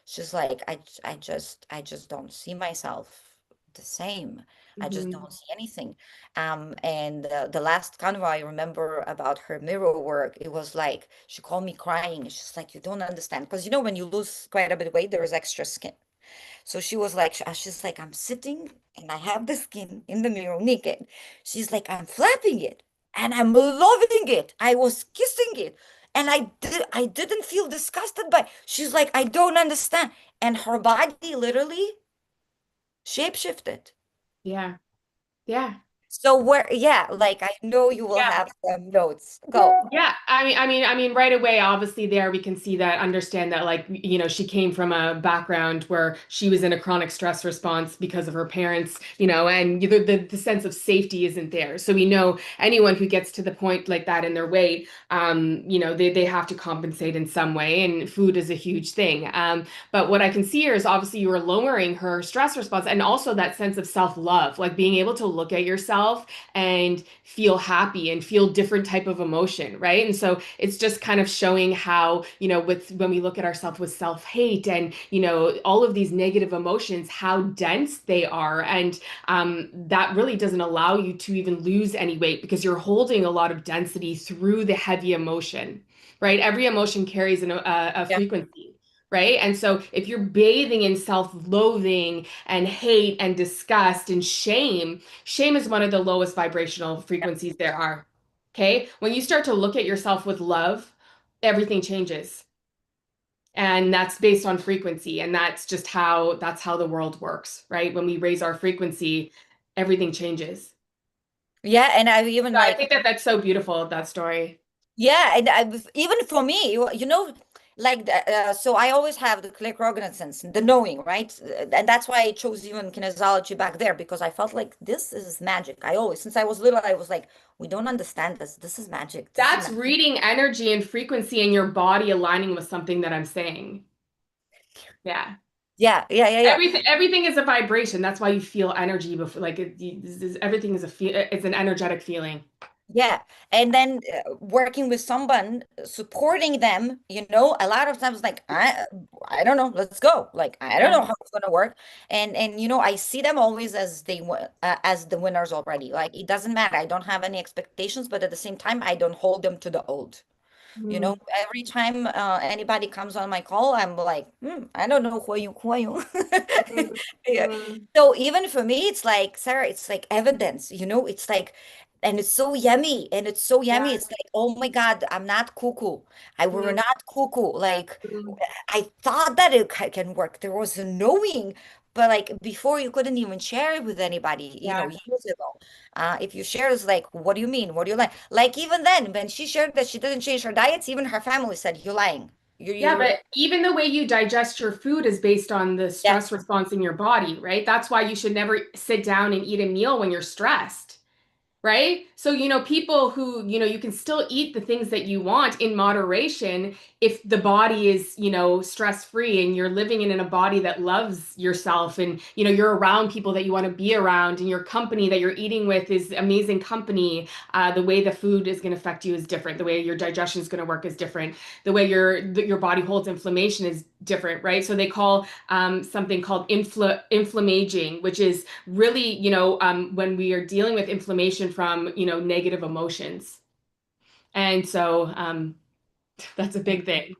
She's like, I just don't see myself the same. I just Mhm. don't see anything. And the last convo I remember about her mirror work, it was like, she called me crying. She's like, you don't understand. Because you know, when you lose quite a bit of weight, there is extra skin. So she was like, she's like, I'm sitting and I have the skin in the mirror naked. She's like, I'm flapping it and I'm loving it. I was kissing it. And I didn't feel disgusted by. She's like, I don't understand. And her body literally shapeshifted. Yeah. Yeah. So where, yeah, like I know you will Yeah. have some notes. Go. Yeah, I mean, right away, obviously, there we can see that, understand that, like, she came from a background where she was in a chronic stress response because of her parents, and the sense of safety isn't there. So we know anyone who gets to the point like that in their weight, they have to compensate in some way, and food is a huge thing. But what I can see here is obviously you are lowering her stress response and also that sense of self-love, like being able to look at yourself and feel happy and feel different type of emotion, right? And so it's just kind of showing how, with when we look at ourselves with self-hate and, all of these negative emotions, how dense they are. And that really doesn't allow you to even lose any weight because you're holding a lot of density through the heavy emotion, right? Every emotion carries a Yeah. frequency. Right. And so if you're bathing in self-loathing and hate and disgust and shame, shame is one of the lowest vibrational frequencies there are. Okay. When you start to look at yourself with love, everything changes. And that's based on frequency. And that's how the world works, right? When we raise our frequency, everything changes. Yeah, and I even So I like think that that's so beautiful, that story. yeah, and even for me, like so I always have the clear cognizance, the knowing, right? And that's why I chose even kinesiology back there because I felt like this is magic. I always, since I was little, I was like, we don't understand this. This is magic. This is That's magic. reading energy and frequency in your body aligning with something that I'm saying. Yeah. Yeah, yeah, yeah, yeah. Everything is a vibration. That's why you feel energy before, like everything is it's an energetic feeling. Yeah. And then working with someone, supporting them, a lot of times like I don't know, let's go. Like I don't Yeah. know how it's gonna work. And I see them always as as the winners already. Like it doesn't matter. I don't have any expectations, but at the same time, I don't hold them to the old. Mm, Every time anybody comes on my call, I'm like, I don't know who are you? mm, Yeah. mm. So even for me, it's like, Sarah, it's like evidence, it's like, and it's so yummy, and it's so yummy. Yeah. It's like, oh my God, I'm not cuckoo. I were Mm, not cuckoo. Like, mm. I thought that it can work. There was a knowing, but like before, you couldn't even share it with anybody, Yeah. years ago. If you share, it's like, what do you mean? What do you like? Like even then, when she shared that she didn't change her diets, even her family said, "You're lying. Yeah, You." but even the way you digest your food is based on the stress Yes, response in your body, right? That's why you should never sit down and eat a meal when you're stressed. Right? So, people who, you can still eat the things that you want in moderation if the body is, stress-free and you're living in a body that loves yourself and, you're around people that you want to be around and your company that you're eating with is amazing company. The way the food is going to affect you is different. The way your digestion is going to work is different. The way your body holds inflammation is different, right? So they call something called inflammaging, which is really, when we are dealing with inflammation from, negative emotions. And so that's a big thing.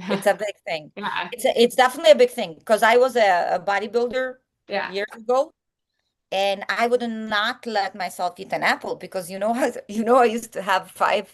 It's a big thing. Yeah. It's definitely a big thing because I was a bodybuilder Yeah. years ago, and I would not let myself eat an apple because I used to have five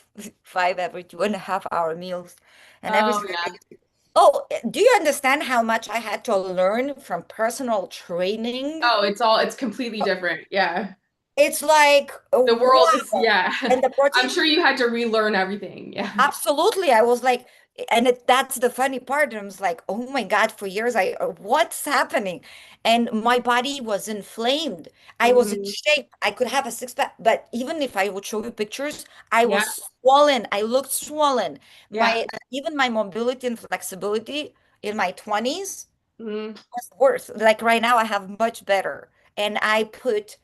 every 2.5 hour meals, and every Oh, single yeah. day. Oh, do you understand how much I had to learn from personal training? Oh, it's completely different. Yeah. It's like, The world is, wow. yeah. And the I'm protein. sure you had to relearn everything. Yeah. Absolutely. I was like, and that's the funny part. I was like, oh my God, for years, what's happening? And my body was inflamed. I was in Hmm. shape. I could have a six pack, but even if I would show you pictures, I Yeah. was swollen. I looked swollen. Yeah. Even my mobility and flexibility in my 20s Mm. was worse. Like right now, I have much better. And I put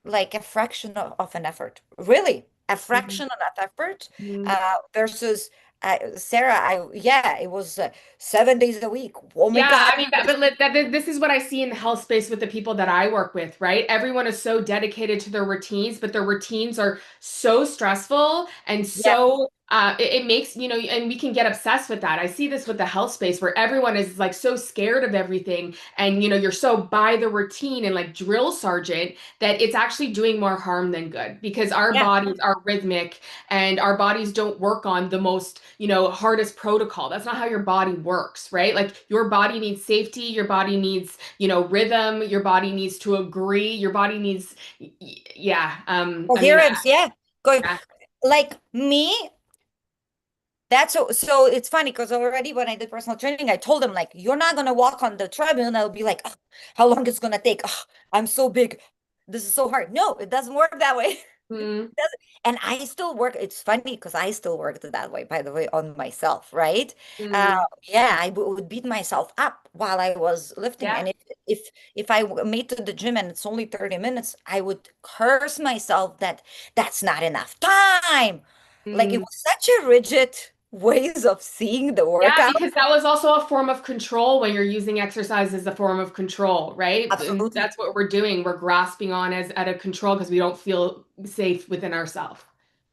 like a fraction of an effort. Really, a Mm. fraction of that effort Mm. versus Sarah. Yeah, it was 7 days a week. Oh my Yeah, God. I mean, this is what I see in the health space with the people that I work with, right? Everyone is so dedicated to their routines, but their routines are so stressful and Yeah, so it makes, and we can get obsessed with that. I see this with the health space where everyone is like so scared of everything, and you're so by the routine and like drill sergeant that it's actually doing more harm than good because our yeah. bodies are rhythmic and our bodies don't work on the most, hardest protocol. That's not how your body works, right? Like your body needs safety, your body needs, rhythm, your body needs to agree, your body needs, yeah. I mean, Coherence. Yeah, going yeah. like me. That's so it's funny because already when I did personal training, I told them like, you're not gonna walk on the treadmill, and I'll be like, "Ugh, how long it's gonna take? Ugh, I'm so big. This is so hard." No, it doesn't work that way. Mm, Doesn't- And I still work. It's funny because I still worked that way, by the way, on myself, right? mm, Yeah, I would beat myself up while I was lifting. yeah. And if I made to the gym and it's only 30 minutes, I would curse myself that that's not enough time. Like it Mm. was such a rigid ways of seeing the Yeah, workout. because that was also a form of control when you're using exercise as a form of control, right? And Absolutely. that's what we're doing. We're grasping on as at a control because we don't feel safe within ourselves.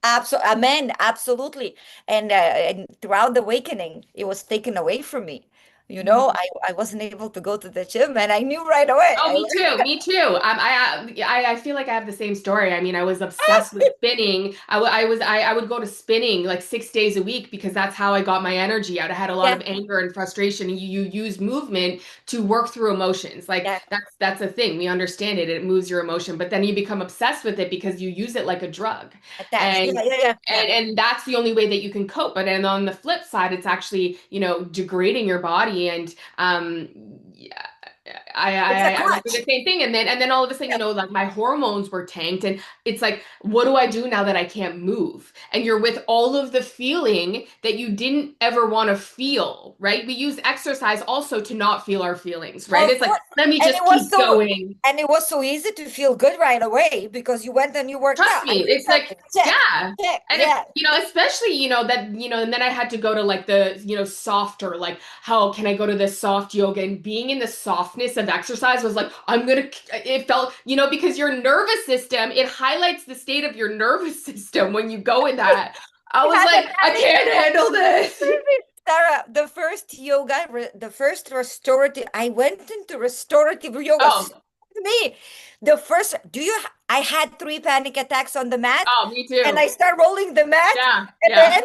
Absolutely. Amen. Absolutely. And throughout the awakening, it was taken away from me. I wasn't able to go to the gym and I knew right away. Oh, me too. Me too. I feel like I have the same story. I mean, I was obsessed with spinning. I would go to spinning like 6 days a week because that's how I got my energy out. I had a lot Yeah, of anger and frustration. You use movement to work through emotions. Like yeah, that's a thing. We understand it. It moves your emotion, but then you become obsessed with it because you use it like a drug. attached. And Yeah, yeah, yeah, yeah. and that's the only way that you can cope. But and on the flip side, it's actually, degrading your body and yeah, I, It's a I went through the clutch. same thing, and then all of a sudden, Yeah, like my hormones were tanked, and it's like, what do I do now that I can't move? And you're with all of the feeling that you didn't ever want to feel, right? We use exercise also to not feel our feelings, right? of It's like, course. let me And it just was keep so going. and it was so easy to feel good right away because you went and you worked Trust out. I me, did it's like, something. Check, yeah. check. And Yeah. especially, and then I had to go to like the, softer, like, how can I go to this soft yoga? And being in the softness of exercise was like, it felt, because your nervous system, it highlights the state of your nervous system when you go in that. I I was had a like, I panic can't attack. handle this. Sarah, the first restorative, I went into restorative yoga. Oh, Me, the first, I had three panic attacks on the mat oh, me and too. I start rolling the mat Yeah, and yeah.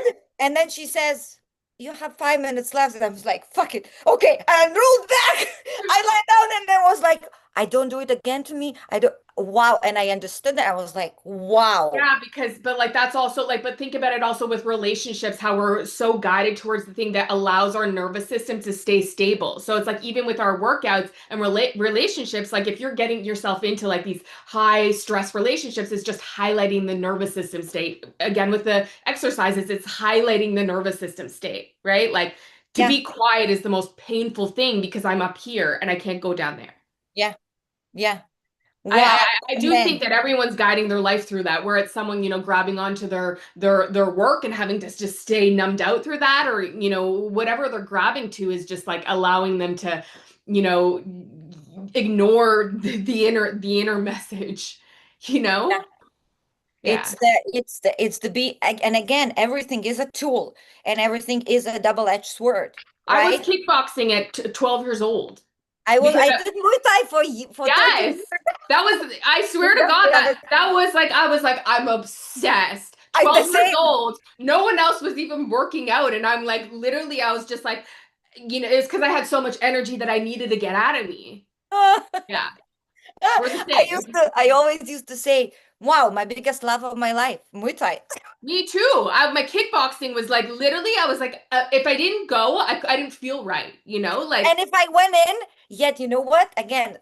then she says, you have 5 minutes left. And I was like, fuck it. Okay. And I rolled back. I lied down and then was like, I don't do it again to me. I don't, wow. And I understood that. I was like, wow. Yeah, but like that's also like, but think about it also with relationships, how we're so guided towards the thing that allows our nervous system to stay stable. So it's like even with our workouts and relationships, like if you're getting yourself into like these high stress relationships, it's just highlighting the nervous system state. Again, with the exercises, it's highlighting the nervous system state, right? Like to Yeah. be quiet is the most painful thing because I'm up here and I can't go down there. Yeah. Yeah. I, Wow. I I do think Amen. that everyone's guiding their life through that, where it's someone, grabbing onto their work and having to just stay numbed out through that, or whatever they're grabbing to is just like allowing them to, you know, ignore the inner message, you Yeah. know? Yeah. It's the be and again, everything is a tool and everything is a double-edged sword, I was right? kickboxing at 12 years old. I did Muay Thai for 13 Yes. years. That was, I swear to God, Exactly. that was like, I was like, I'm obsessed. I the 12 years same. old. No one else was even working out. And I'm like, literally, I was just like, it's because I had so much energy that I needed to get out of me. Yeah. We're the same. I always used to say, wow, my biggest love of my life, Muay Thai. Me too. My kickboxing was like, literally, I was like, if I didn't go, I didn't feel right, like, And if I went in, yet you know what? Again,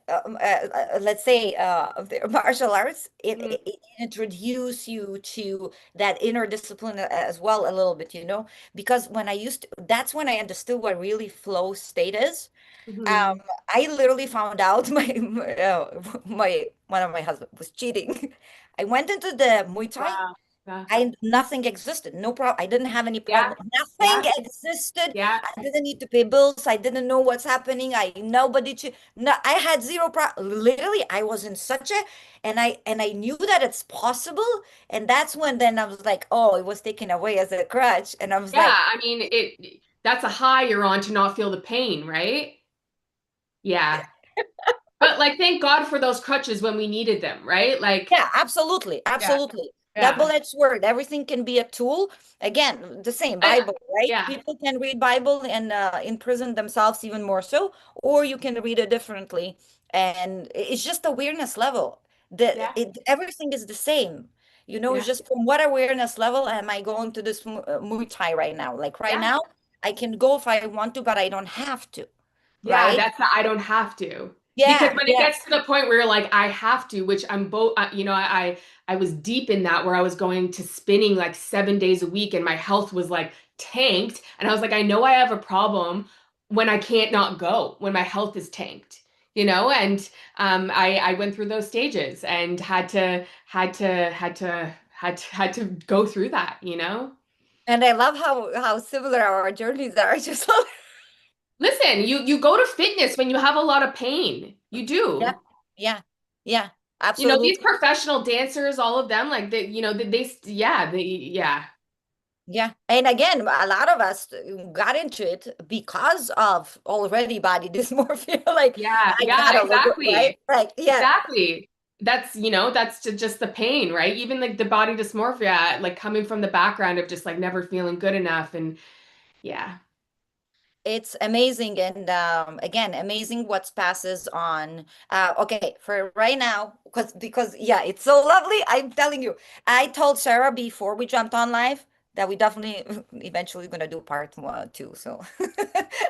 let's say the martial arts, mm, it introduce you to that inner discipline as well a little bit, because when I used to, that's when I understood what really flow state is. Um, mhm. I literally found out my one of my husband was cheating. I went into the Muay Thai. Wow. Yeah. I nothing existed. No problem. I didn't have any Yeah. problem. Nothing Yeah. existed. Yeah. I didn't need to pay bills. I didn't know what's happening. I nobody to no. I had zero problem. Literally, I was in such a and I knew that it's possible. And that's when then I was like, oh, it was taken away as a crutch. And I was Yeah. like, I mean, that's a high you're on to not feel the pain, right? Yeah. But like, thank God for those crutches when we needed them, right? Like, yeah, absolutely, yeah. absolutely. Yeah. Double-edged word. Everything can be a tool. Again, the same I, Bible, right? yeah. People can read Bible and imprison themselves even more so, or you can read it differently. And it's just awareness level. Yeah. Everything is the same. Yeah. It's just from what awareness level am I going to this Muay Thai right now? Like right Yeah. now, I can go if I want to, but I don't have to, Yeah, right? that's the I don't have to. Because Yeah, when it yeah. gets to the point where you're like, I have to, which I'm both, I was deep in that where I was going to spinning like 7 days a week and my health was like tanked. And I was like, I know I have a problem when I can't not go, when my health is tanked, and I went through those stages and had to go through that. And I love how similar our journeys are. Just like Listen, you go to fitness when you have a lot of pain. You yeah, do. yeah, yeah, These absolutely. professional dancers, all of them, like yeah. Yeah. And again, a lot of us got into it because of already body dysmorphia. Like, Yeah, I yeah, gotta look, right? exactly. Like, yeah, Exactly. That's just the pain, right? Even like the body dysmorphia, like coming from the background of just like never feeling good enough and yeah. it's amazing. And again, amazing what passes on. Okay, for right now, because yeah, it's so lovely. I'm telling you, I told Sarah before we jumped on live that we definitely eventually gonna do part one too. So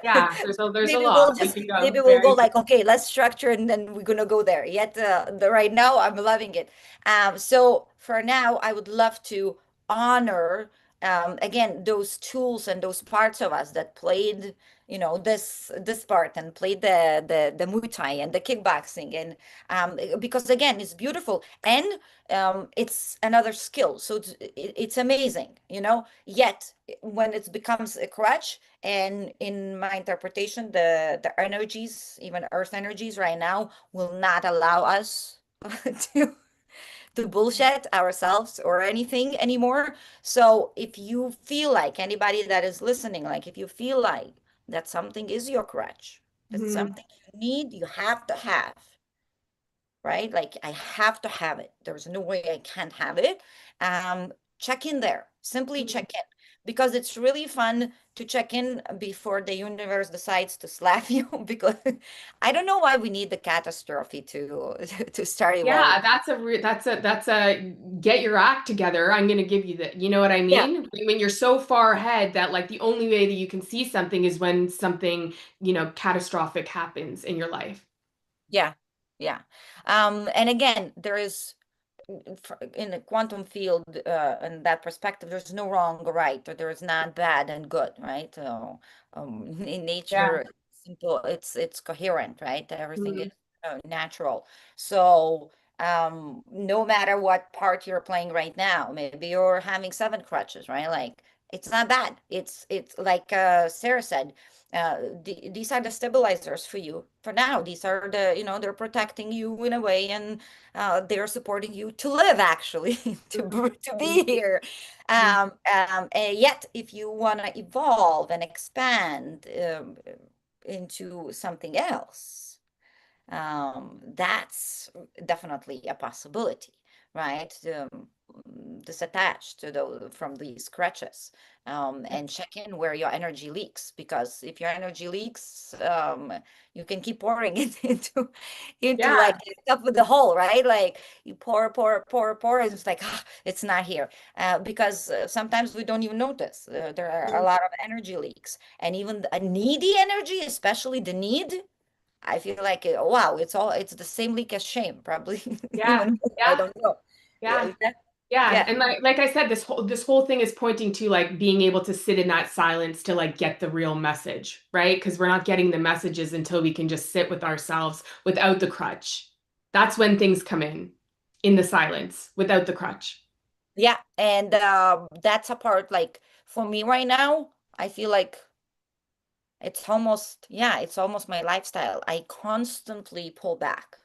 Yeah, there's a lot. We can go maybe we'll go very like, okay, let's structure and then we're gonna go there. Yet right now I'm loving it. So for now, I would love to honor again those tools and those parts of us that played, this part and played the Muay Thai and the kickboxing and because again it's beautiful and it's another skill. So it's amazing, Yet when it becomes a crutch, and in my interpretation, the energies, even earth energies right now, will not allow us to to bullshit ourselves or anything anymore. So if you feel like anybody that is listening, like if you feel like that something is your crutch, that Mhm. something you need, you have to have, right? Like I have to have it. There's no way I can't have it. Check in there. Simply Mhm. check in because it's really fun to check in before the universe decides to slap you because I don't know why we need the catastrophe to to start evolving. Yeah, that's a get your act together. I'm gonna give you that. You know what I Yeah, mean? When you're so far ahead that like the only way that you can see something is when something, catastrophic happens in your life. yeah, yeah. And again, there is in the quantum field, in that perspective, there's no wrong or right, or there is not bad and good, right? So, in Yeah. nature, simple, it's coherent, right? Everything is Mhm. natural. So, no matter what part you're playing right now, maybe you're having seven crutches, right? Like it's not bad. It's like Sarah said. These are the stabilizers for you for now. These are the, they're protecting you in a way, and they're supporting you to live, actually, to be here. Yet, if you want to evolve and expand into something else, that's definitely a possibility, right? Disattach to those from these crutches, and check in where your energy leaks. Because if your energy leaks, you can keep pouring it into Yeah. like stuff with the hole, right? Like you pour, and it's like it's not here. Because sometimes we don't even notice. There are a lot of energy leaks, and even a needy energy, especially the need. I feel like, wow, it's the same leak as shame, probably. Yeah. Even I Yeah. don't know. Yeah. Yeah, Yeah. yeah, And like I said, this whole thing is pointing to like being able to sit in that silence to like get the real message, right? Because we're not getting the messages until we can just sit with ourselves without the crutch. That's when things come in the silence, without the crutch. yeah. And that's a part, like, for me right now, I feel like it's almost my lifestyle. I constantly pull back,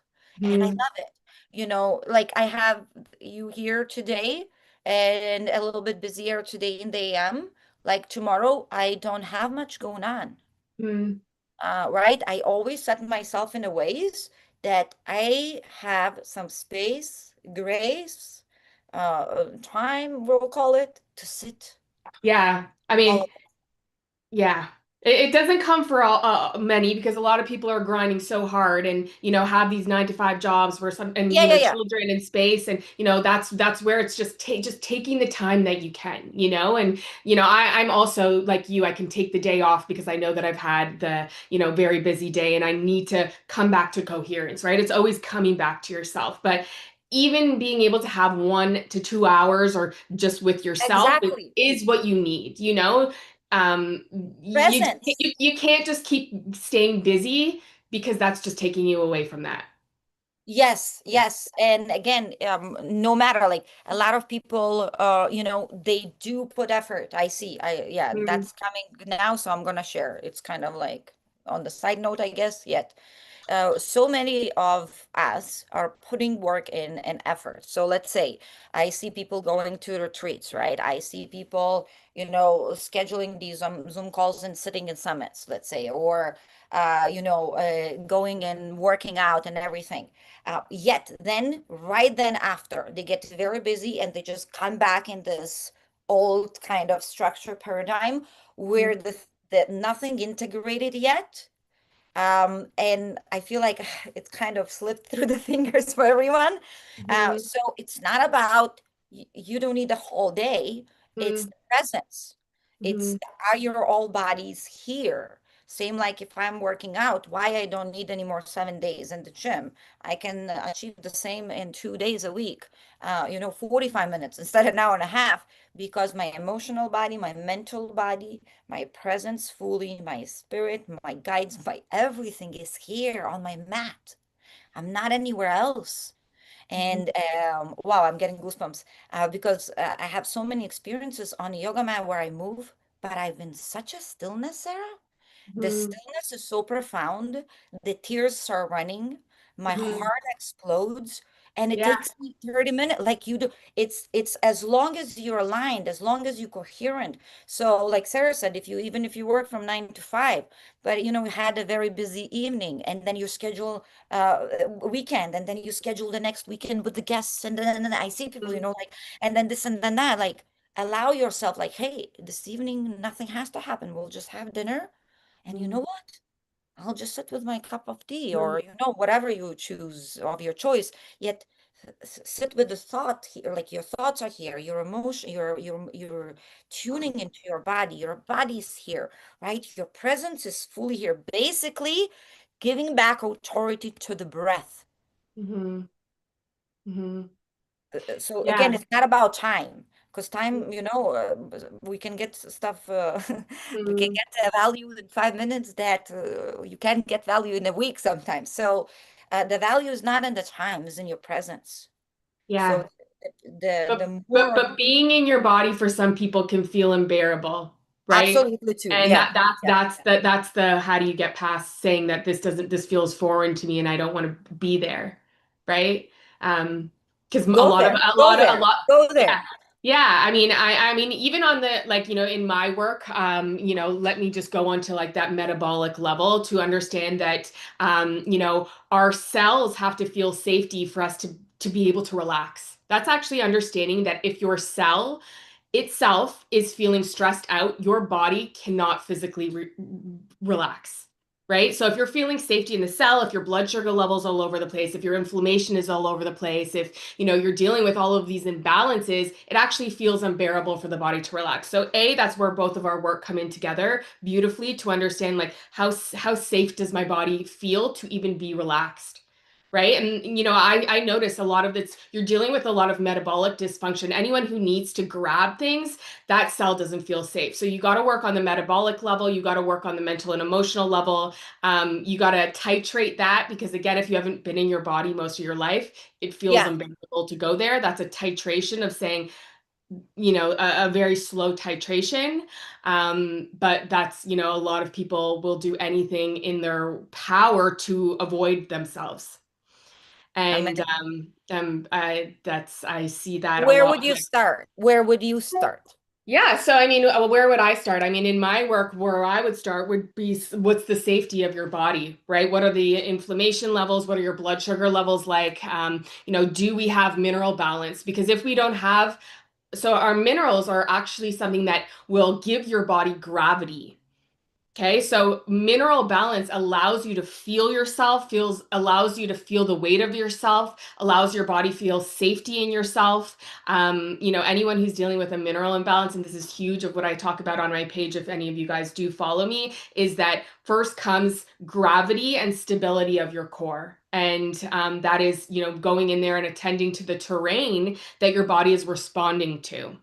and I Mhm. love it. Like I have you here today, and a little bit busier today in the AM. Like tomorrow, I don't have much going on. Mhm. Right? I always set myself in a ways that I have some space, grace, time, we'll call it, to sit. Yeah. I mean, All yeah. It doesn't come for all many because a lot of people are grinding so hard and have these 9 to 5 jobs where some and Yeah, yeah, yeah. children and space and that's where it's just taking the time that you can and I'm also like you. I can take the day off because I know that I've had the very busy day and I need to come back to coherence, right? It's always coming back to yourself, but even being able to have 1 to 2 hours or just with yourself Exactly. is what you need, um Presence. you can't just keep staying busy because that's just taking you away from that. Yes, Yeah. yes. And again, no matter, like, a lot of people, they do put effort. I see. Yeah, Mm, that's coming now, so I'm gonna share. It's kind of like on the side note, I guess, yet. So many of us are putting work in and effort. So let's say I see people going to retreats, right? I see people, scheduling these Zoom calls and sitting in summits, let's say, or going and working out and everything. Yet then, right then after, they get very busy and they just come back in this old kind of structure paradigm mm, where the nothing integrated yet. And I feel like it's kind of slipped through the fingers for everyone. mhm, So it's not about you don't need the whole day. It's mm, the presence. It's mhm, are your all bodies here? Same like if I'm working out, why I don't need any more 7 days in the gym. I can achieve the same in 2 days a week, 45 minutes instead of an hour and a half, because my emotional body, my mental body, my presence fully, my spirit, my guides, my everything is here on my mat. I'm not anywhere else. mhm, And wow, I'm getting goosebumps because I have so many experiences on a yoga mat where I move, but I've been such a stillness, Sarah. The mhm, stillness is so profound. The tears are running. My mhm. heart explodes. And it Yeah. takes me 30 minutes. Like you do. It's as long as you're aligned, as long as you're coherent. So like Sarah said, if you work from 9 to 5, but you had a very busy evening, and then you schedule a weekend, and then you schedule the next weekend with the guests, and then I see people, Mhm, like, and then this and then that, like, allow yourself, like, hey, this evening nothing has to happen. We'll just have dinner, and you know mhm, what? I'll just sit with my cup of tea, mhm, or whatever you choose of your choice. Yet sit with the thought here, like your thoughts are here, your emotion, you're tuning into your body. Your body's here, right? Your presence is fully here. Basically, giving back authority to the breath. mhm, mhm. So again, Yeah. it's not about time, because time, we can get stuff, we can Mhm. get value in 5 minutes that you can't get value in a week sometimes. So the value is not in the time, is in your presence. So Yeah. the But more, being in your body for some people can feel unbearable. right? Absolutely too. And Yeah. that's the how do you get past saying that this feels foreign to me and I don't want to be there, right? Because Go there. Go a there. lot, Go yeah. there. Yeah, I mean, I mean, even on the like, in my work, let me just go on to like that metabolic level to understand that, our cells have to feel safety for us to be able to relax. That's actually understanding that if your cell itself is feeling stressed out, your body cannot physically relax. Right. So if you're feeling safety in the cell, if your blood sugar levels all over the place, if your inflammation is all over the place, if you're dealing with all of these imbalances, it actually feels unbearable for the body to relax. So that's where both of our work come in together beautifully to understand like how safe does my body feel to even be relaxed. Right. And, I notice a lot of this, you're dealing with a lot of metabolic dysfunction. Anyone who needs to grab things, that cell doesn't feel safe. So you got to work on the metabolic level. You got to work on the mental and emotional level. You got to titrate that because, again, if you haven't been in your body most of your life, it feels Yeah. unbearable to go there. That's a titration of saying, a very slow titration. But that's, a lot of people will do anything in their power to avoid themselves. And Amazing. I see that a Where lot. would you start? Where would you start? Yeah, so I mean, where would I start? I mean, in my work, where I would start would be what's the safety of your body, right? What are the inflammation levels? What are your blood sugar levels like? Do we have mineral balance? Because if we don't have, so our minerals are actually something that will give your body gravity. Okay, so mineral balance allows you to feel yourself, allows you to feel the weight of yourself, allows your body feel safety in yourself. Anyone who's dealing with a mineral imbalance, and this is huge of what I talk about on my page, if any of you guys do follow me, is that first comes gravity and stability of your core. And that is, going in there and attending to the terrain that your body is responding to.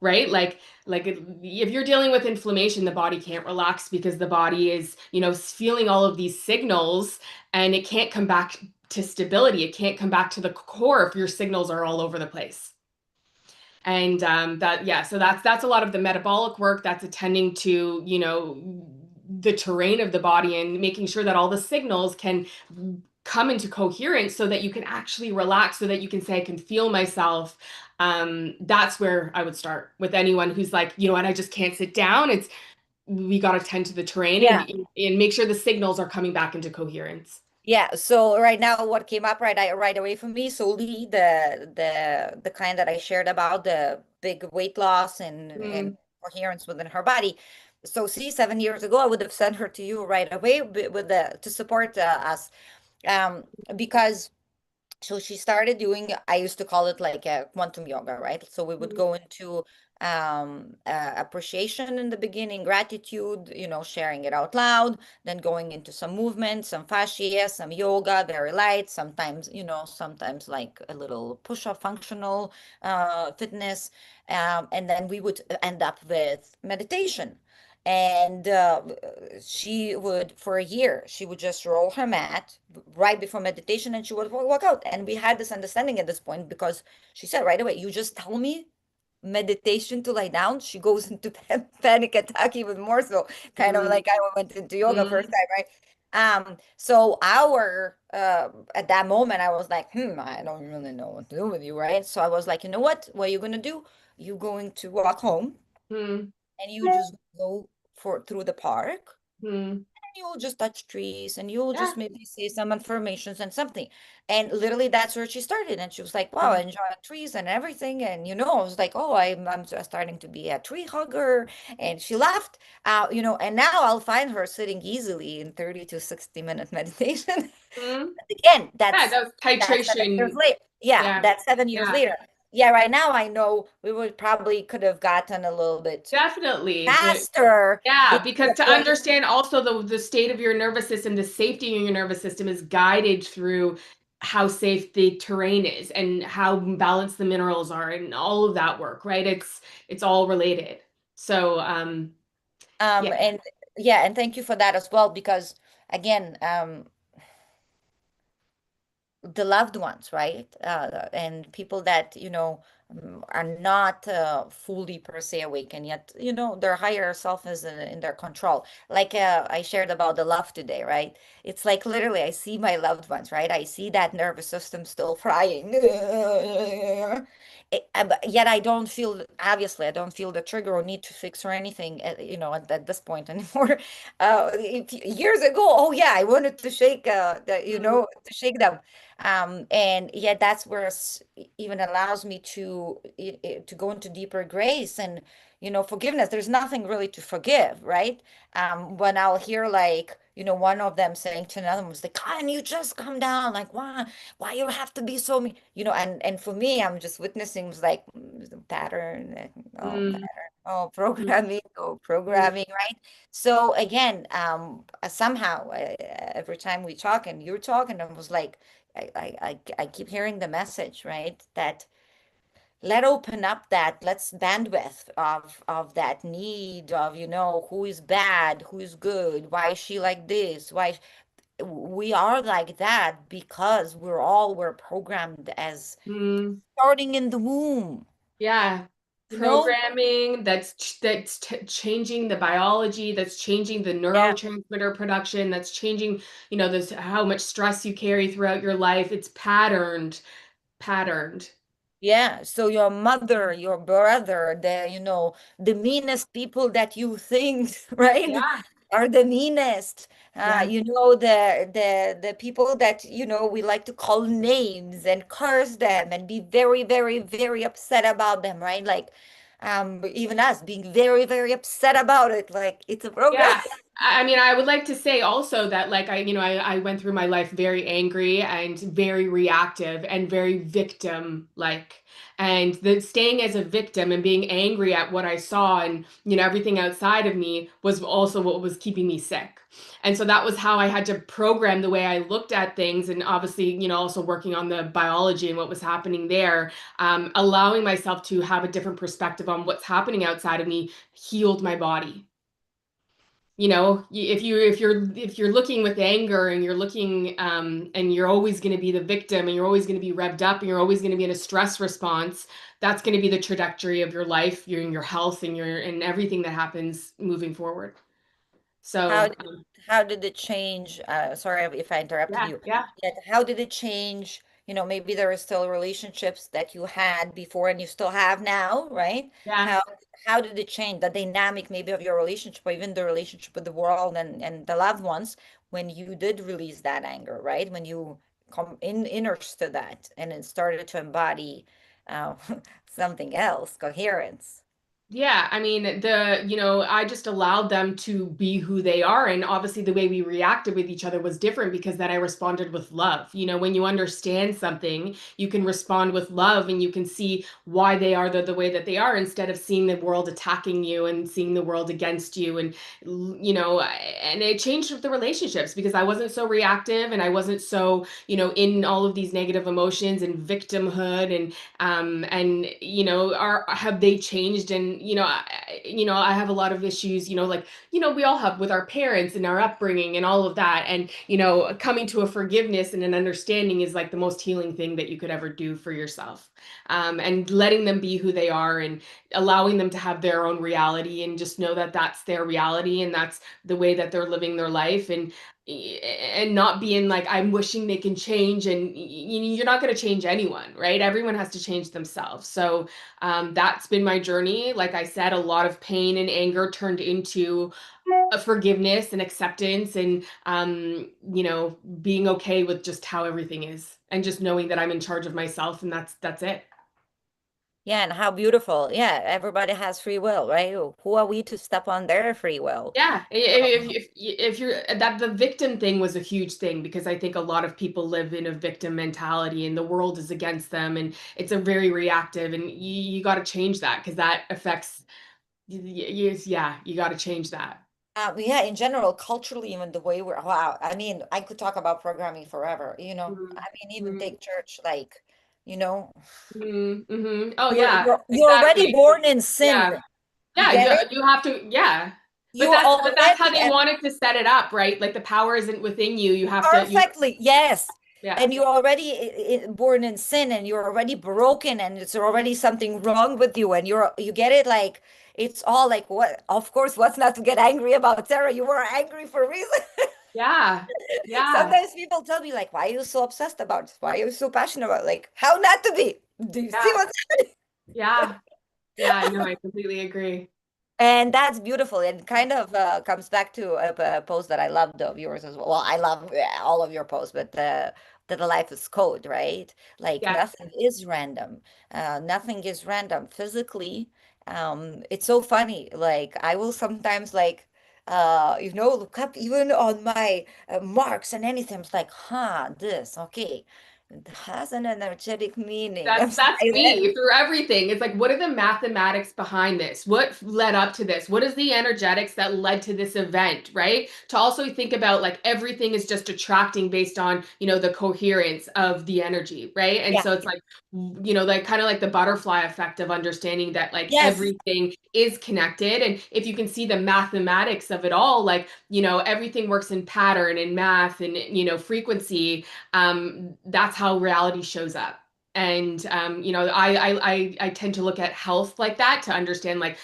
Right? Like if you're dealing with inflammation, the body can't relax because the body is, feeling all of these signals and it can't come back to stability. It can't come back to the core if your signals are all over the place. And so that's a lot of the metabolic work that's attending to, the terrain of the body and making sure that all the signals can come into coherence so that you can actually relax, so that you can say, I can feel myself. That's where I would start with anyone who's like, and I just can't sit down. We got to tend to the terrain Yeah. and make sure the signals are coming back into coherence. Yeah, so right now what came up right away for me, so Lee, the kind that I shared about the big weight loss and Mm, coherence within her body. So see, 7 years ago, I would have sent her to you right away with the to support us, um, because so she started doing, I used to call it like a quantum yoga, right? So we would mm, go into appreciation in the beginning, gratitude, sharing it out loud, then going into some movement, some fascia, some yoga, very light, sometimes, sometimes like a little push-up functional fitness. And then we would end up with meditation. And she would, for a year, she would just roll her mat right before meditation and she would walk out. And we had this understanding at this point because she said right away, you just tell me meditation to lie down. She goes into panic attack even more. So kind of mm, like I went into yoga first mm, time, right? So our at that moment I was like, I don't really know what to do with you, right? So I was like, you know what are you gonna do? You're going to walk home mm, and you just go through the park mm. and you'll just touch trees and you'll Yeah. just maybe say some affirmations and something. And literally that's where she started. And she was like, wow, I Mm, enjoy trees and everything. And I was like, oh, I'm just starting to be a tree hugger. And she laughed, and now I'll find her sitting easily in 30 to 60-minute meditation. mm. Again, Yeah, that was that's 7 years titration. later. Yeah, Yeah. that's 7 years Yeah. later. Yeah, right now I know we would probably could have gotten a little bit Definitely. But faster yeah, into because a to place. understand also the state of your nervous system, the safety in your nervous system is guided through how safe the terrain is and how balanced the minerals are and all of that work, right? It's all related. So yeah. And yeah, and thank you for that as well, because again, the loved ones, right? And people that, are not fully per se awake, and yet, their higher self is in their control. Like I shared about the love today, right? It's like literally, I see my loved ones, right? I see that nervous system still frying. But yet I don't feel, obviously, I don't feel the trigger or need to fix or anything, at this point anymore. Years ago, oh yeah, I wanted to shake, to shake them. And yeah, that's where even allows me to go into deeper grace and, forgiveness. There's nothing really to forgive, right? When I'll hear like, one of them saying to another one was like, "Can you just calm down? Like, why you have to be so mean?" And for me, I'm just witnessing was like pattern, Mm, mm, programming, oh, mm. programming, right? So again, somehow every time we talk and you're talking, I was like, I keep hearing the message, right? That let open up that let's bandwidth of that need of, who is bad, who is good, why is she like this? We are like that because we're programmed as Mm. starting in the womb, Yeah. you know? Programming that's changing the biology, that's changing the Yeah. neurotransmitter production, that's changing, this how much stress you carry throughout your life. It's patterned. Yeah, so your mother, your brother, the meanest people that you think, right, Yeah. are the meanest. Yeah. The people that, we like to call names and curse them and be very, very, very upset about them, right? Like, even us being very, very upset about it, like it's a program. Yeah. I mean, I would like to say also that like I went through my life very angry and very reactive and very victim like. And the staying as a victim and being angry at what I saw and everything outside of me was also what was keeping me sick. And so that was how I had to program the way I looked at things, and obviously, also working on the biology and what was happening there, allowing myself to have a different perspective on what's happening outside of me healed my body. If you're looking with anger and you're looking and you're always going to be the victim and you're always going to be revved up and you're always going to be in a stress response, that's going to be the trajectory of your life, your health, and everything that happens moving forward. How So did how did it change? Sorry if I interrupted yeah, you. yeah, Yet how did it change? Maybe there are still relationships that you had before and you still have now, right? yeah. How did it change the dynamic maybe of your relationship or even the relationship with the world and the loved ones when you did release that anger, right? When you come in understood that and then started to embody uh, something else, coherence. Yeah, I mean, I just allowed them to be who they are. And obviously, the way we reacted with each other was different because then I responded with love. When you understand something, you can respond with love and you can see why they are the way that they are instead of seeing the world attacking you and seeing the world against you. And it changed the relationships because I wasn't so reactive and I wasn't so, in all of these negative emotions and victimhood and are have they changed? And I have a lot of issues, like we all have with our parents and our upbringing and all of that. And coming to a forgiveness and an understanding is like the most healing thing that you could ever do for yourself. And letting them be who they are and allowing them to have their own reality and just know that that's their reality and that's the way that they're living their life. And not being like I'm wishing they can change, and you're not going to change anyone, right? Everyone has to change themselves. So that's been my journey. Like I said, a lot of pain and anger turned into a forgiveness and acceptance, and being okay with just how everything is and just knowing that I'm in charge of myself, and that's it. Yeah, and how beautiful. Yeah, everybody has free will, right? Who are we to step on their free will? Yeah, So, if you're that the victim thing was a huge thing because I think a lot of people live in a victim mentality and the world is against them and it's a very reactive, and you got to change that because that affects yeah, you got to change that. yeah, in general, culturally, even the way wow. I mean, I could talk about programming forever, Mhm. I mean, even Mhm. take church, like, you know, Mhm. Mhm. Oh you're yeah, you're you're already exactly. born in sin. Yeah. You Yeah, get it? you have to, yeah. But You're that's how already they wanted to set it up, right? Like the power isn't within you. You have to you perfectly, yes. Yeah. and you're already born in sin, and you're already broken, and it's already something wrong with you, and you get it like it's all like, what, of course, what's not to get angry about, Sarah? You were angry for a reason. Yeah. Yeah. Sometimes people tell me like, why are you so obsessed about this? Why are you so passionate about it? Like, how not to be? Do you see Yeah. what's Yeah. Yeah. No, I completely agree. And that's beautiful. And kind of comes back to a post that I loved of yours as well. Well, I love all of your posts, but that the life is code, right? Like Yeah. nothing is random. Nothing is random physically. It's so funny. Like I will sometimes like, look up even on my marks and anything. It's like, huh, this, okay. It has an energetic meaning. I'm That's like, me through everything. It's like, what are the mathematics behind this? What led up to this? What is the energetics that led to this event, right? To also think about like everything is just attracting based on, the coherence of the energy, right? And yeah, so it's like, like kind of like the butterfly effect of understanding that like yes. everything is connected. And if you can see the mathematics of it all, like, everything works in pattern and math and, frequency, that's how reality shows up. And I tend to look at health like that to understand, like,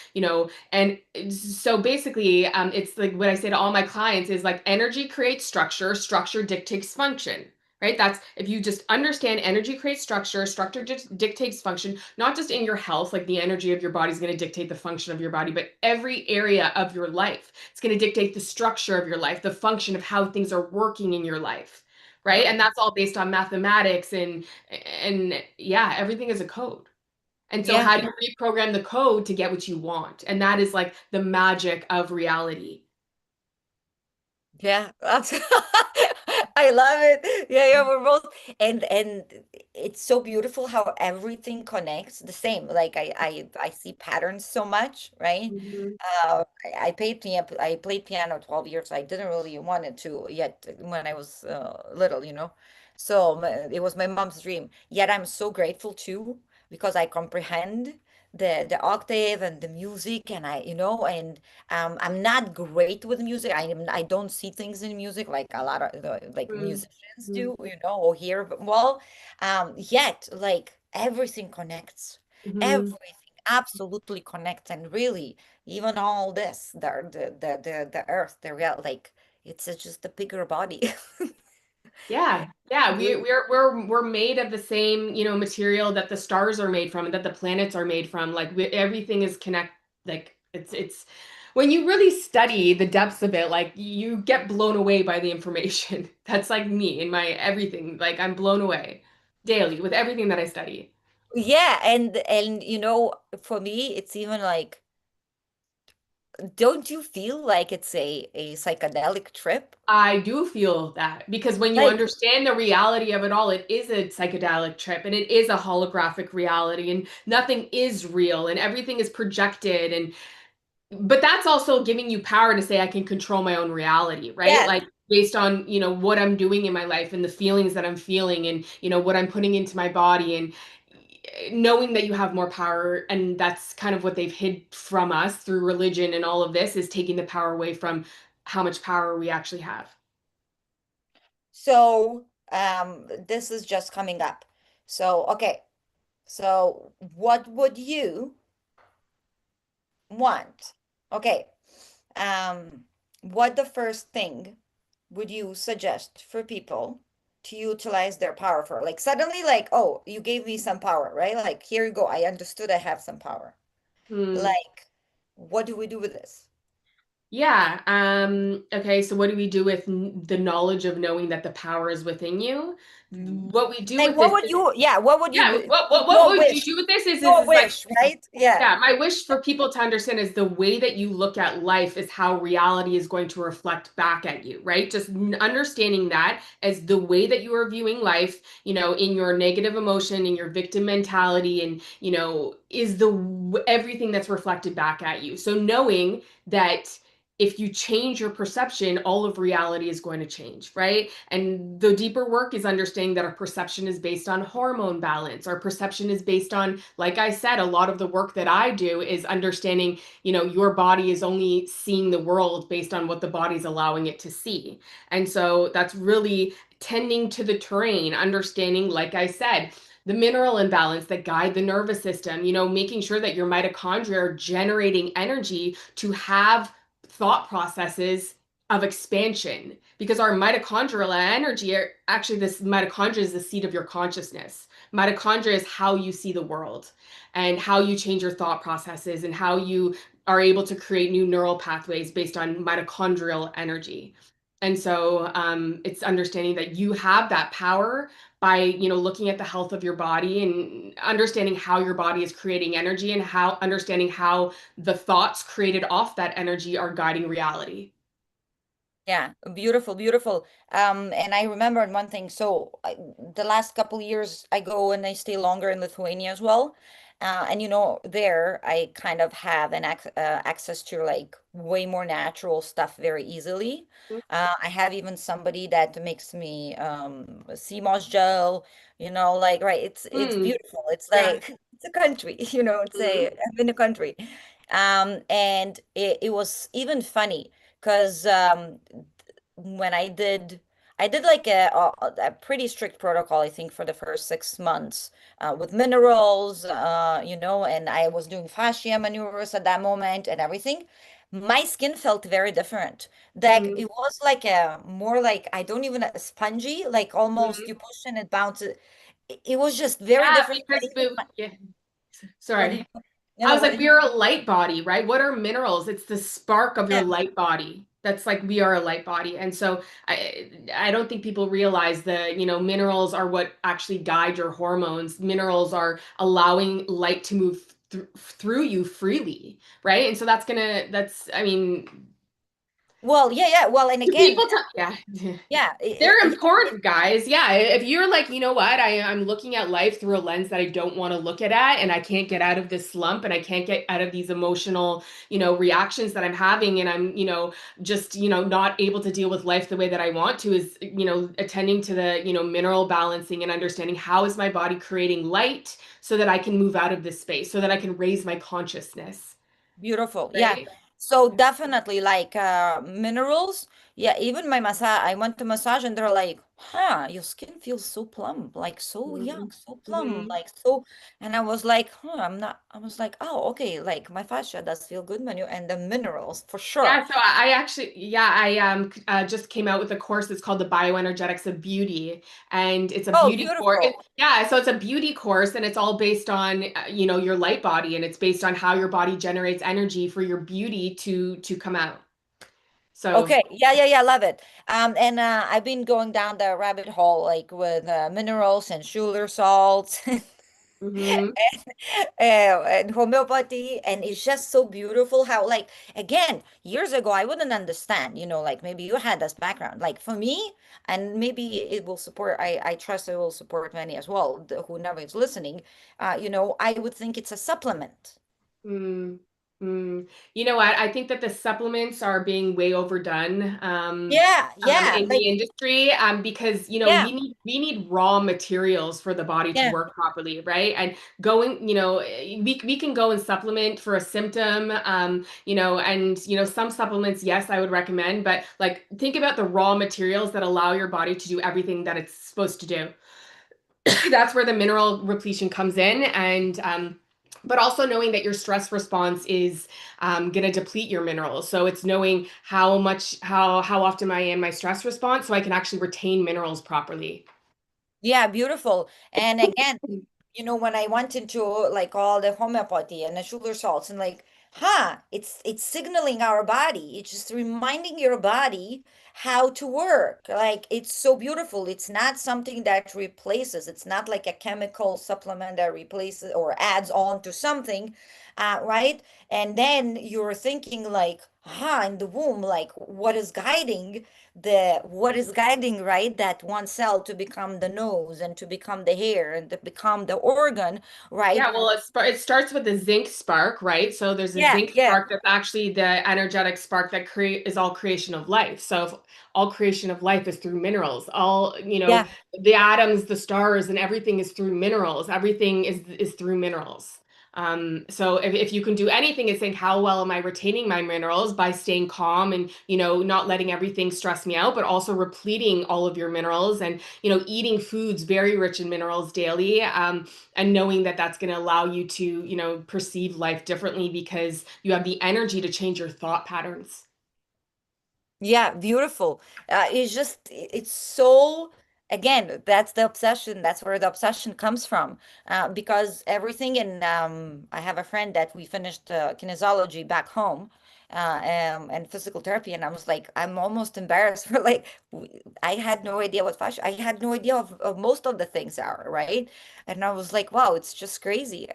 and so basically, it's like what I say to all my clients is like energy creates structure, structure dictates function. Right? That's if you just understand energy creates structure, structure just dictates function, not just in your health, like the energy of your body is going to dictate the function of your body, but every area of your life. It's going to dictate the structure of your life, the function of how things are working in your life. Right? Wow. And that's all based on mathematics and yeah, everything is a code. And so Yeah. how do you reprogram the code to get what you want? And that is like the magic of reality. Yeah, I love it. Yeah, yeah, we're both, and it's so beautiful how everything connects the same. Like I see patterns so much, right? Mhm. I played piano 12 years. I didn't really wanted to yet when I was little, you know. So it was my mom's dream. Yet I'm so grateful too because I comprehend the octave and the music, and and I'm not great with music. I don't see things in music like a lot of like musicians Mhm. do, or hear well. Yet like everything connects. Mhm. Everything absolutely connects, and really even all this, the earth, the real, like it's just a bigger body. Yeah, yeah, we Really. we're made of the same, material that the stars are made from and that the planets are made from. Like everything is like it's when you really study the depths of it, like you get blown away by the information. That's like me in my everything. Like I'm blown away daily with everything that I study. Yeah, and for me, it's even like, don't you feel like it's a psychedelic trip? I do feel that because when you Like, understand the reality of it all, it is a psychedelic trip and it is a holographic reality and nothing is real and everything is projected. And but that's also giving you power to say I can control my own reality, right? yes. Like based on, what I'm doing in my life and the feelings that I'm feeling and, what I'm putting into my body and knowing that you have more power. And that's kind of what they've hid from us through religion and all of this is taking the power away from how much power we actually have. So, this is just coming up. So, okay. So, what would you want? Okay. Um, what the first thing would you suggest for people to utilize their power for? Like suddenly, like, oh, you gave me some power, right? Like, here you go. I understood I have some power. Hmm. Like, what do we do with this? Yeah. Okay. So what do we do with the knowledge of knowing that the power is within you? What we do Like, with what this would is, you, yeah, what would you yeah. do? What Your would you wish, do with this? Is your is like wish, right? Yeah. yeah, my wish for people to understand is the way that you look at life is how reality is going to reflect back at you, right? Just understanding that as the way that you are viewing life, in your negative emotion, in your victim mentality, and, is everything that's reflected back at you. So knowing that if you change your perception, all of reality is going to change, right? And the deeper work is understanding that our perception is based on hormone balance. Our perception is based on, like I said, a lot of the work that I do is understanding, your body is only seeing the world based on what the body's allowing it to see. And so that's really tending to the terrain, understanding, like I said, the mineral imbalance that guide the nervous system, making sure that your mitochondria are generating energy to have thought processes of expansion, because our mitochondrial energy are actually, this mitochondria is the seat of your consciousness. Mitochondria is how you see the world and how you change your thought processes and how you are able to create new neural pathways based on mitochondrial energy. And so it's understanding that you have that power by looking at the health of your body and understanding how your body is creating energy, and how understanding how the thoughts created off that energy are guiding reality. Yeah, beautiful, beautiful. And I remembered one thing. So the last couple years, I go and I stay longer in Lithuania as well. And there I kind of have an access to like way more natural stuff very easily. I have even somebody that makes me sea moss gel. Like right, it's Mm, beautiful. It's yeah. like it's a country. I'm in a country. And it was even funny because when I did like a pretty strict protocol, I think, for the first 6 months with minerals, and I was doing fascia maneuvers at that moment and everything. My skin felt very different. Like Mm, it was like a more like I don't even spongy, like almost you mm. push and it bounces. It was just very Yeah, different. because yeah, What do sorry. you, you I know, was what like, did we you, are a light body, right? What are minerals? It's the spark of your yeah, light body. That's like we are a light body. And so I don't think people realize that, minerals are what actually guide your hormones. Minerals are allowing light to move through you freely, right? And so I mean, well, yeah, yeah. Well, and again, people talk, yeah. yeah, They're yeah, important, guys. Yeah, if you're like, you know what, I'm looking at life through a lens that I don't want to look at, and I can't get out of this slump, and I can't get out of these emotional, reactions that I'm having, and I'm, just, not able to deal with life the way that I want to, is, attending to the, mineral balancing and understanding how is my body creating light so that I can move out of this space, so that I can raise my consciousness, beautiful. Yeah. right? So definitely like minerals. Yeah, even my massage, I went to massage and they're like, huh, your skin feels so plump, like so young, so plump, Mm-hmm. like so. And I was like, huh, I was like, oh, okay, like my fascia does feel good when you and the minerals for sure. Yeah, so I actually, yeah, just came out with a course. It's called the Bioenergetics of Beauty, and it's a Oh, beauty course. beautiful. Yeah, so it's a beauty course, and it's all based on your light body, and it's based on how your body generates energy for your beauty to come out. So, Okay. Yeah, yeah, yeah, love it. And I've been going down the rabbit hole like with minerals and sugar salts. mhm. And homeopathy, and it's just so beautiful how like again years ago I wouldn't understand, like maybe you had this background like for me, and maybe it will support, I trust it will support many as well, who never is listening. I would think it's a supplement. Mm, You know what? I think that the supplements are being way overdone. Yeah, yeah, In like the industry, because yeah, we need raw materials for the body to yeah, work properly, right? And we can go and supplement for a symptom, and some supplements, yes, I would recommend, but like think about the raw materials that allow your body to do everything that it's supposed to do. That's where the mineral repletion comes in, and but also knowing that your stress response is going to deplete your minerals. So it's knowing how often I am my stress response, so I can actually retain minerals properly. yeah, beautiful. And again, when I went into like all the homeopathy and the sugar salts and like, it's signaling our body. It's just reminding your body how to work. Like it's so beautiful. It's not something that replaces, it's not like a chemical supplement that replaces or adds on to something, right? And then you're thinking like, in the womb, like what is guiding, right? That one cell to become the nose and to become the hair and to become the organ, right? Yeah, well, it starts with the zinc spark, right? So there's a Yeah, zinc yeah, spark that's actually the energetic spark that create is all creation of life. So if all creation of life is through minerals. All, yeah. the atoms, the stars, and everything is through minerals. Everything is through minerals. So if you can do anything is think, how well am I retaining my minerals by staying calm and, not letting everything stress me out, but also repleting all of your minerals and, eating foods very rich in minerals daily. And knowing that that's going to allow you to, perceive life differently because you have the energy to change your thought patterns. Yeah, beautiful. It's just, it's so, again, that's the obsession. That's where the obsession comes from. Because everything, and I have a friend that we finished kinesiology back home, and physical therapy, and I was like, I'm almost embarrassed for like, I had no idea what fascia, I had no idea of most of the things are, right? And I was like, wow, it's just crazy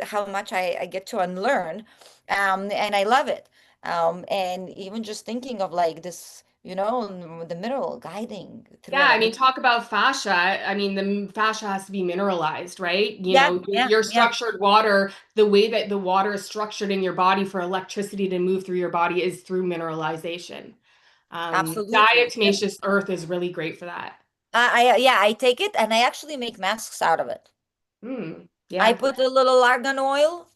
how much I get to unlearn. And I love it. And even just thinking of like this, the mineral guiding through Yeah, I elevation. mean, talk about fascia. I mean, the fascia has to be mineralized, right? Yeah, yeah, Your yeah, structured water, the way that the water is structured in your body for electricity to move through your body is through mineralization. absolutely. Diatomaceous earth is really great for that. Yeah, I take it and I actually make masks out of it. I Yeah. put a little argan oil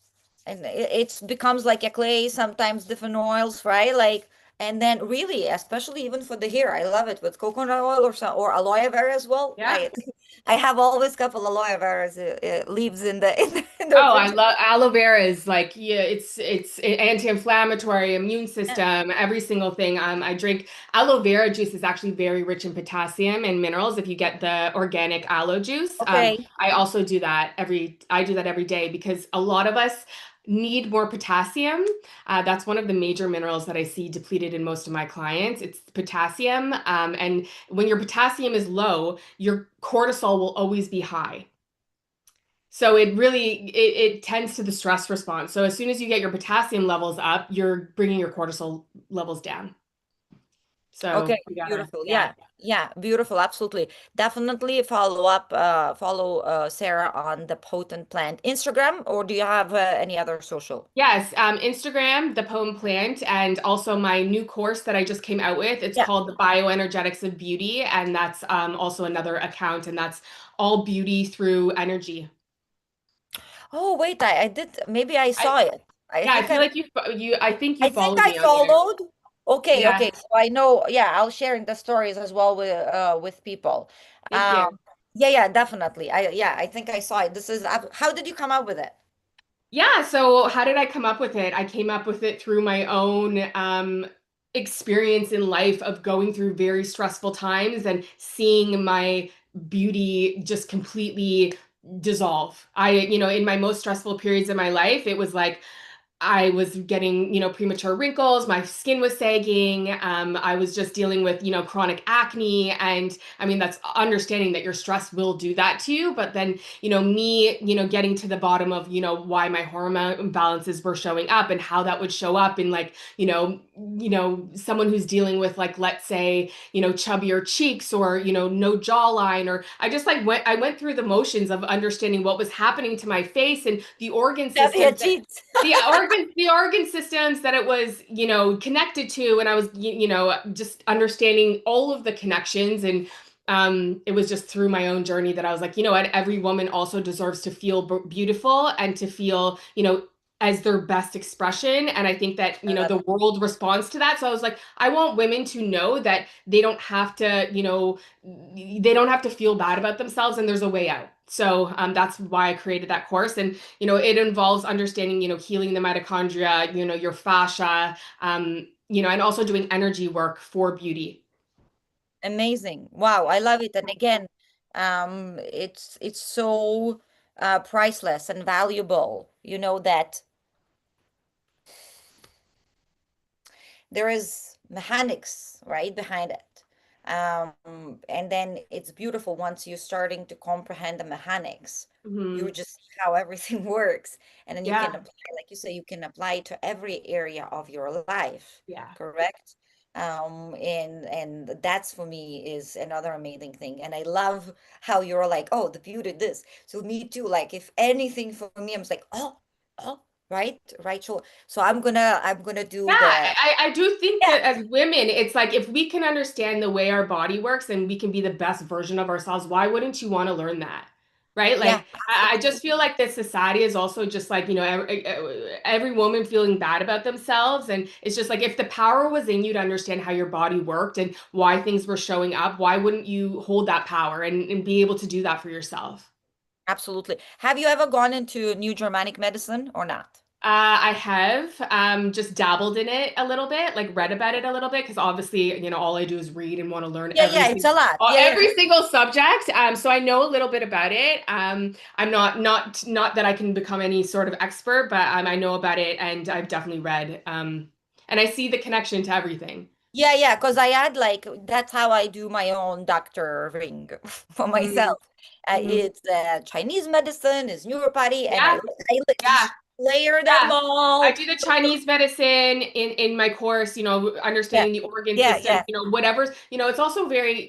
and it becomes like a clay, sometimes different oils, right? Like, and then really, especially even for the hair, I love it with coconut oil or aloe vera as well. Yeah. I have always couple aloe vera leaves in the in the Oh, I refrigerator. love aloe vera is like, yeah, it's anti-inflammatory, immune system, every single thing. I drink aloe vera juice is actually very rich in potassium and minerals if you get the organic aloe juice. Okay. I do that every day because a lot of us need more potassium. That's one of the major minerals that I see depleted in most of my clients. It's potassium. And when your potassium is low, your cortisol will always be high. So it tends to the stress response. So as soon as you get your potassium levels up, you're bringing your cortisol levels down. Okay, So you gotta, beautiful. yeah. Yeah, yeah, beautiful. Absolutely. Definitely follow Sarah on the Potent Plant Instagram, or do you have any other social? Yes, Instagram, the Poem Plant, and also my new course that I just came out with. It's Yeah. called the Bioenergetics of Beauty, and that's also another account, and that's all beauty through energy. Oh, wait, I did. Maybe I I saw it. I yeah, I think feel I, like I think you I think followed I me on there. followed. Okay, Yeah, okay. So I know. Yeah, I'll share the stories as well with people. thank Um, you. yeah, yeah, definitely. I think I saw it. How did you come up with it? Yeah, so how did I come up with it? I came up with it through my own experience in life of going through very stressful times and seeing my beauty just completely dissolve. In my most stressful periods in my life, it was like I was getting, premature wrinkles, my skin was sagging, I was just dealing with, chronic acne. And I mean, that's understanding that your stress will do that to you. But then, me, getting to the bottom of, why my hormone imbalances were showing up and how that would show up in like, someone who's dealing with like, let's say, chubbier cheeks or, no jawline, or I went through the motions of understanding what was happening to my face and the organ Tabia systems that cheats. the organ systems that it was connected to, and I was just understanding all of the connections. And it was just through my own journey that I was like, you know what, every woman also deserves to feel beautiful and to feel as their best expression. And I think that I love the it. world responds to that. So I was like, I want women to know that they don't have to feel bad about themselves, and there's a way out. So that's why I created that course. And it involves understanding, healing the mitochondria, your fascia, and also doing energy work for beauty. Amazing. Wow, I love it. And again, it's so priceless and valuable. You know that there is mechanics right behind it. And then it's beautiful once you're starting to comprehend the mechanics. You Hmm. just see how everything works. And then you can Yeah. apply, like you say, you can apply to every area of your life, Yeah. correct? And that's for me is another amazing thing. And I love how you're like, oh, the beauty of this. So me too. Like if anything for me, I'm just like, oh, right, right. So I'm gonna Yeah, do the I do think yeah, that as women, it's like if we can understand the way our body works and we can be the best version of ourselves, why wouldn't you want to learn that? Right? yeah, Like, I just feel like this society is also just like, every woman feeling bad about themselves. And it's just like if the power was in you to understand how your body worked and why things were showing up, why wouldn't you hold that power and be able to do that for yourself? absolutely. Have you ever gone into New Germanic medicine or not? I have just dabbled in it a little bit, like read about it a little bit, because obviously, all I do is read and want to learn Yeah, yeah, it's a lot. Yeah, yeah. every single subject. So I know a little bit about it. I'm not that I can become any sort of expert, but I know about it and I've definitely read. And I see the connection to everything. Yeah, yeah, because I had like that's how I do my own doctor ring for Mm, myself. mhm. It's Chinese medicine, is neuropathy, and Yeah, I yeah. just layer them Yeah, I all. do the Chinese medicine in my course, Yeah, understanding the organ yeah, system, yeah. whatever's, it's also very,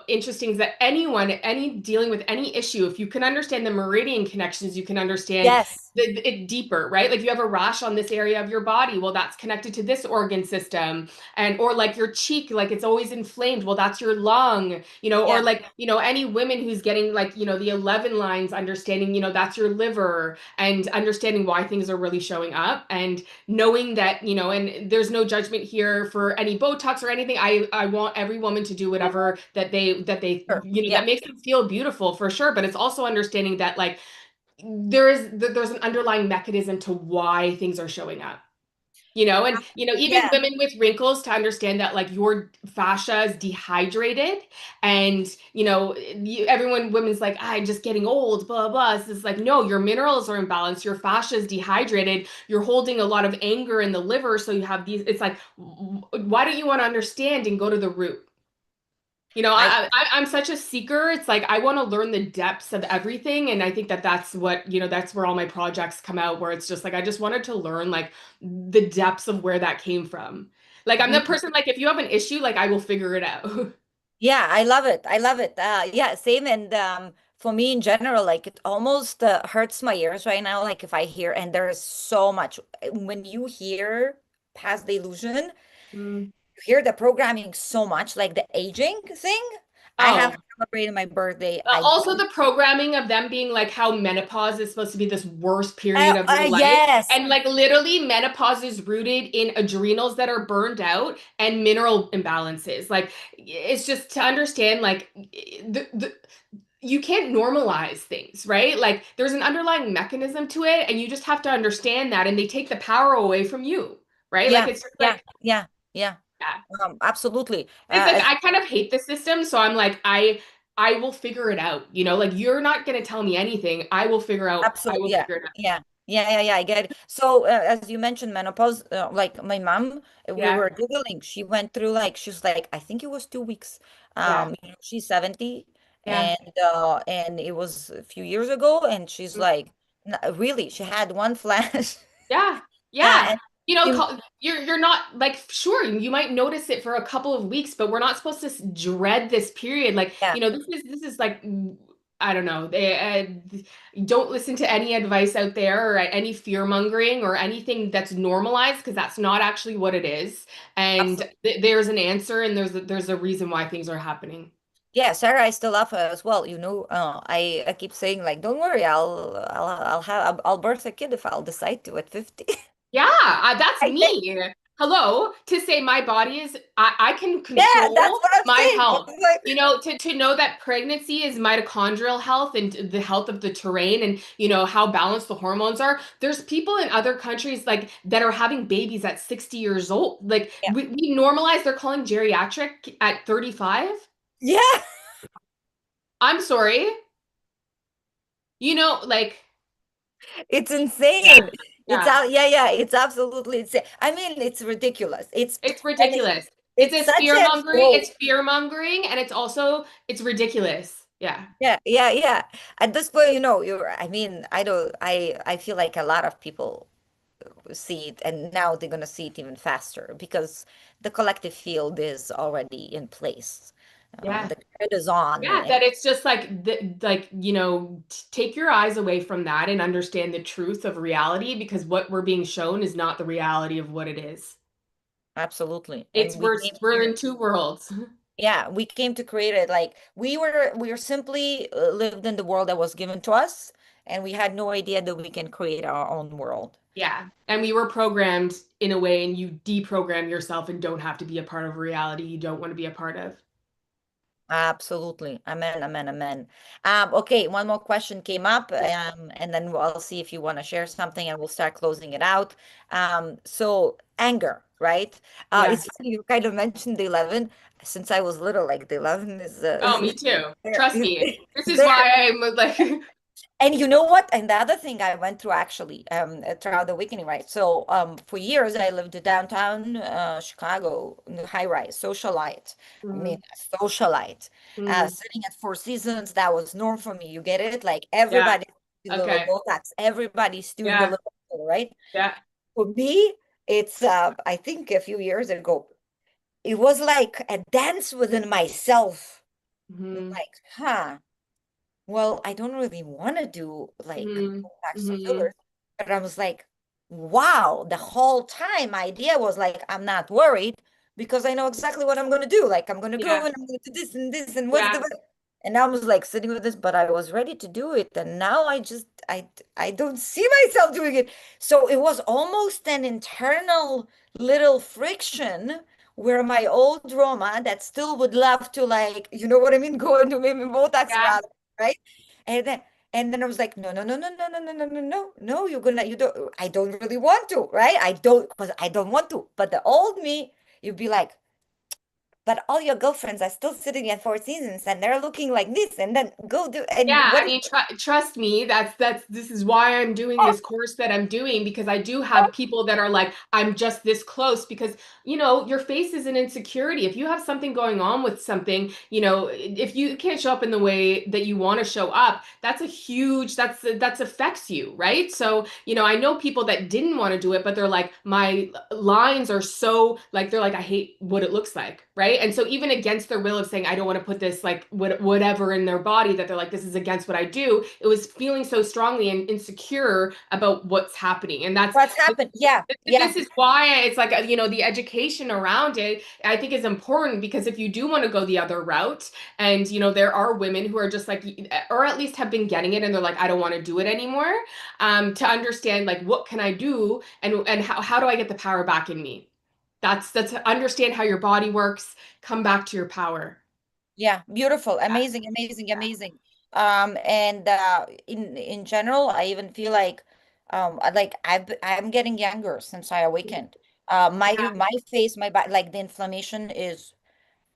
interesting is that any dealing with any issue, if you can understand the meridian connections, you can understand Yes, it deeper, right? Like you have a rash on this area of your body, well, that's connected to this organ system. And or like your cheek, like it's always inflamed, well, that's your lung, or yeah, like, any women who's getting like, the 11 lines, understanding, that's your liver and understanding why things are really showing up and knowing that, and there's no judgment here for any Botox or anything. I want every woman to do whatever that they sure. that Yeah. makes them feel beautiful for sure, but it's also understanding that like there's an underlying mechanism to why things are showing up. And even Yeah. women with wrinkles to understand that like your fascia is dehydrated, and women's like, I'm just getting old, blah blah. It's just like, no, your minerals are imbalanced, your fascia is dehydrated, you're holding a lot of anger in the liver, so you have these. It's like, why don't you want to understand and go to the root? I I'm such a seeker. It's like I want to learn the depths of everything, and I think that that's what, that's where all my projects come out, where it's just like I just wanted to learn like the depths of where that came from. Like I'm the mm, person like if you have an issue, like I will figure it out. yeah, I love it. I love it. Yeah, same. And for me in general, like it almost hurts my ears right now. Like if I hear, and there is so much when you hear past the illusion. Mm. Hear the programming so much, like the aging thing. I have Oh, celebrated my birthday. I also don't. the programming of them being like how menopause is supposed to be this worst period of your life. Yes. And like literally menopause is rooted in adrenals that are burned out and mineral imbalances. Like it's just to understand like you can't normalize things, right? Like there's an underlying mechanism to it and you just have to understand that and they take the power away from you, right? Like Yeah. it's just Yeah. like Yeah. Yeah. yeah. Absolutely. It's like As I kind of hate the system, so I'm like I will figure it out. Like you're not going to tell me anything. I absolutely. will Yeah. figure it out. Yeah. Yeah. Yeah. Yeah. I get it. So, as you mentioned, menopause, like my mom, we Yeah. were Googling. She went through like, she's like, I think it was 2 weeks. Yeah. She's 70 Yeah. and it was a few years ago. And she's like, really, she had one flash. Yeah. Yeah. Yeah. And she, You're not like sure you might notice it for a couple of weeks, but we're not supposed to dread this period. Like, yeah. this is like I don't know. Don't listen to any advice out there or any fear mongering or anything that's normalized because that's not actually what it is. And Absolutely. there's an answer and there's a reason why things are happening. Yeah, Sarah, I still love her as well. I keep saying like, don't worry, I'll birth a kid if I'll decide to at 50. Yeah, that's I think, me. Hello, to say my body is, I can yeah, that's control what I'm my saying. I health. was like, To know that pregnancy is mitochondrial health and the health of the terrain and, how balanced the hormones are. There's people in other countries like that are having babies at 60 years old. Like yeah, we normalize, they're calling geriatric at 35. yeah, I'm sorry. Like, it's yeah, insane. It's yeah, out. Yeah, yeah, it's absolutely insane. I mean, it's ridiculous. it's And ridiculous. It's It's a such fear a mongering. trope. It's fear mongering, and it's also it's ridiculous. Yeah. Yeah, yeah, yeah. At this point, I mean, I feel like a lot of people see it, and now they're gonna see it even faster because the collective field is already in place. Yeah. The grid is on, Yeah, that it's just like take your eyes away from that and understand the truth of reality because what we're being shown is not the reality of what it is. absolutely. It's And we came we're here. in two worlds. Yeah, we came to create it. Like we were simply lived in the world that was given to us, and we had no idea that we can create our own world. Yeah. And we were programmed in a way and you deprogram yourself and don't have to be a part of reality you don't want to be a part of. Absolutely. Amen, amen, amen. Okay, one more question came up, and then I'll see if you want to share something and we'll start closing it out. So anger, right? Yeah. It's funny you kind of mentioned the 11. Since I was little, like the 11 is Oh, me too. there, Trust me. This is there. why I'm like And you know what? And the other thing I went through actually, throughout the weekend, right? So, for years I lived downtown, Chicago, in the high rise, socialite. I mean, Mhm. a socialite. Mhm. Sitting at Four Seasons, that was norm for me. You get it? Like Yeah. everybody's doing the little Okay. Botox, everybody's doing the Yeah. little, right? Yeah. For me, it's, I think a few years ago, it was like a dance within myself. Mhm. Like, huh. Well, I don't really want to do like Mhm. Botox or Mhm. fillers, but I was like, wow, the whole time my idea was like, I'm not worried because I know exactly what I'm going to do. Like, I'm going to go Yeah. and I'm going to do this and what's Yeah. the, and I was like sitting with this, but I was ready to do it. And now I don't see myself doing it. So it was almost an internal little friction where my old Roma that still would love to like, you know what I mean, go into maybe Botox Yeah. rather, right? And then I was like, no, no, no, no, no, no, no, no, no, no, no, you don't, I don't really want to, right? I don't, because I don't want to. But the old me, you'd be like, but all your girlfriends are still sitting at Four Seasons and they're looking like this, and then go do, and Yeah, what I is, mean, trust me, that's this is why I'm doing oh, this course that I'm doing because I do have people that are like, I'm just this close because your face is an insecurity. If you have something going on with something, if you can't show up in the way that you want to show up, that's a huge that's affects you, right? So, I know people that didn't want to do it, but they're like, my lines are so like they're like, I hate what it looks like, right? And so even against their will of saying, I don't want to put this like whatever in their body that they're like, this is against what I do. It was feeling so strongly and insecure about what's happening. And what's happened? Yeah, yeah, this is why it's like, the education around it, I think is important because if you do want to go the other route and, there are women who are just like, or at least have been getting it and they're like, I don't want to do it anymore. To understand like, what can I do and how do I get the power back in me? That's understand how your body works, come back to your power. yeah, beautiful, amazing, amazing, amazing. And in general, I even feel like I'm getting younger since I awakened. My face, my body, like the inflammation is,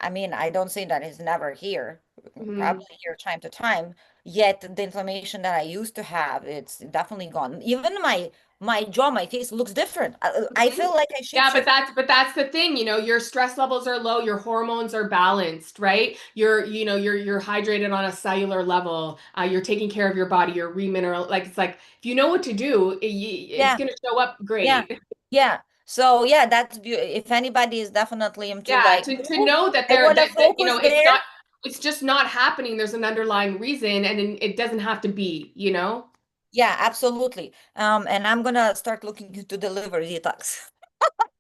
I mean, I don't say that it's never here, Mhm. probably here time to time. Yet the inflammation that I used to have, it's definitely gone. Even my jaw, my face looks different. I Mhm. feel like I Yeah, but shapeshift. that's the thing, your stress levels are low, your hormones are balanced, right? You're hydrated on a cellular level. You're taking care of your body, you're remineral. Like it's like if you know what to do, it's Yeah, gonna show up yeah, great. yeah. So yeah, that's if anybody is definitely into Yeah, like, to "Ooh, know that I there want to that focus it's there." not it's just not happening. There's an underlying reason, and it doesn't have to be. Yeah, absolutely. And I'm gonna start looking into the liver detox.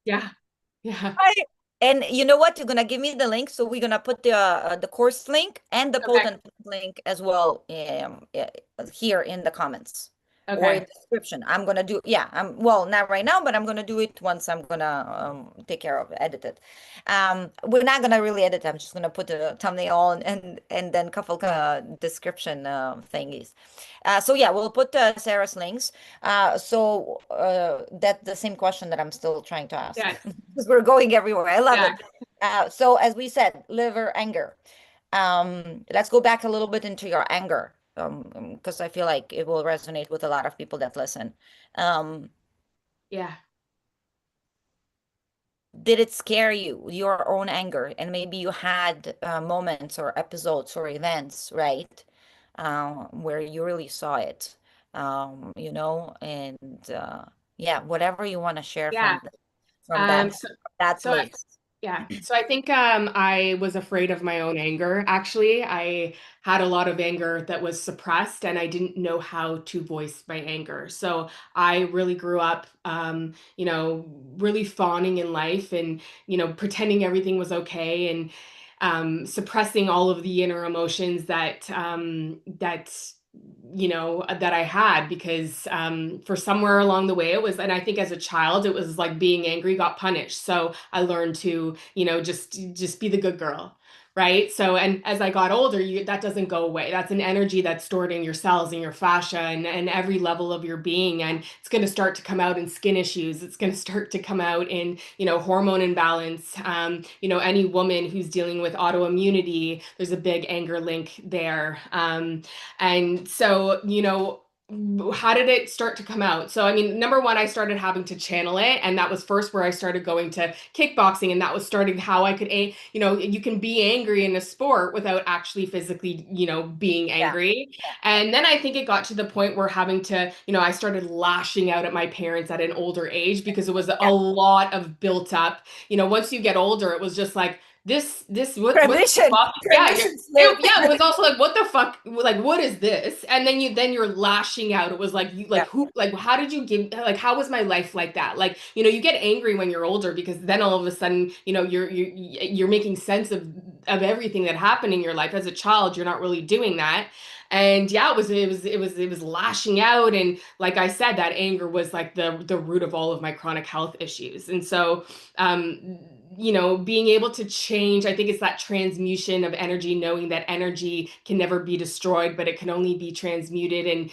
Yeah, yeah. I, and you know what? You're gonna give me the link, so we're gonna put the course link and the Okay, potent link as well, here in the comments or in okay. the description. I'm gonna do, yeah, I'm, well, not right now, but I'm gonna do it once I'm gonna take care of edit it. We're not gonna really edit. I'm just gonna put the thumbnail on and then couple description thingies. So yeah, we'll put Sarah's links. That's the same question that I'm still trying to ask Yes, because we're going everywhere. I love yeah. it. So as we said, liver anger. Let's go back a little bit into your anger, because I feel like it will resonate with a lot of people that listen. Um, Yeah. did it scare you, your own anger? And maybe you had moments or episodes or events, right? Where you really saw it, and yeah, whatever you want to share Yeah. from Um, so, that so place. Yeah. So I think I was afraid of my own anger, actually. I had a lot of anger that was suppressed and I didn't know how to voice my anger. So I really grew up, really fawning in life and, pretending everything was okay and suppressing all of the inner emotions that I had because for somewhere along the way it was, and I think as a child it was like being angry got punished. So I learned to, just be the good girl. Right. So, and as I got older, that doesn't go away. That's an energy that's stored in your cells, in your fascia, and every level of your being. And it's going to start to come out in skin issues. It's going to start to come out in, hormone imbalance. Any woman who's dealing with autoimmunity, there's a big anger link there. And so, how did it start to come out? So, I mean, number one, I started having to channel it. And that was first where I started going to kickboxing. And that was starting how I could, you can be angry in a sport without actually physically, being Yeah, angry. yeah, And then I think it got to the point where having to, I started lashing out at my parents at an older age because it was a yeah. lot of built up, once you get older, it was just like, what the Permission, fuck? Yeah, permission slip. it was also like, what the fuck? Like, what is this? And then you're lashing out. It was like, Yeah, how did you give? Like, how was my life like that? Like, you get angry when you're older because then all of a sudden, you're making sense of everything that happened in your life. As a child, you're not really doing that. And yeah, it was lashing out, and like I said, that anger was like the root of all of my chronic health issues. And so, um, being able to change, I think it's that transmutation of energy, knowing that energy can never be destroyed, but it can only be transmuted and,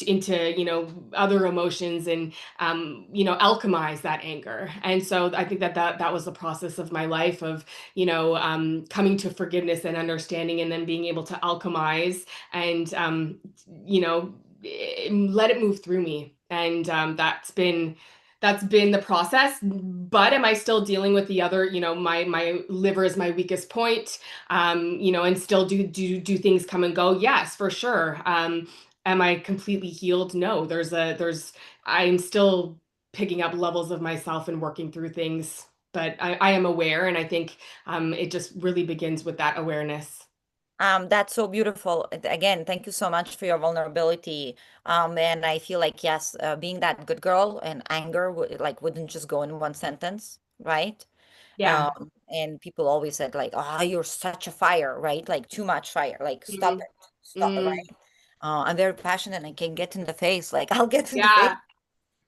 into, other emotions and, alchemize that anger. And so I think that was the process of my life of, coming to forgiveness and understanding, and then being able to alchemize and, you know, let it move through me. And that's been the process. But am I still dealing with the other, my liver is my weakest point, and still do things come and go? Yes, for sure. Am I completely healed? No. I'm still picking up levels of myself and working through things, but I am aware, and I think it just really begins with that awareness. That's so beautiful. Again, thank you so much for your vulnerability. And I feel like yes, being that good girl and anger would like wouldn't just go in one sentence, right? Yeah. And people always said like, "Oh, you're such a fire," right? Like too much fire. Like stop Mm, it, stop it, mm, right? I'm very passionate. I can get in the face. Like I'll get in the face. yeah.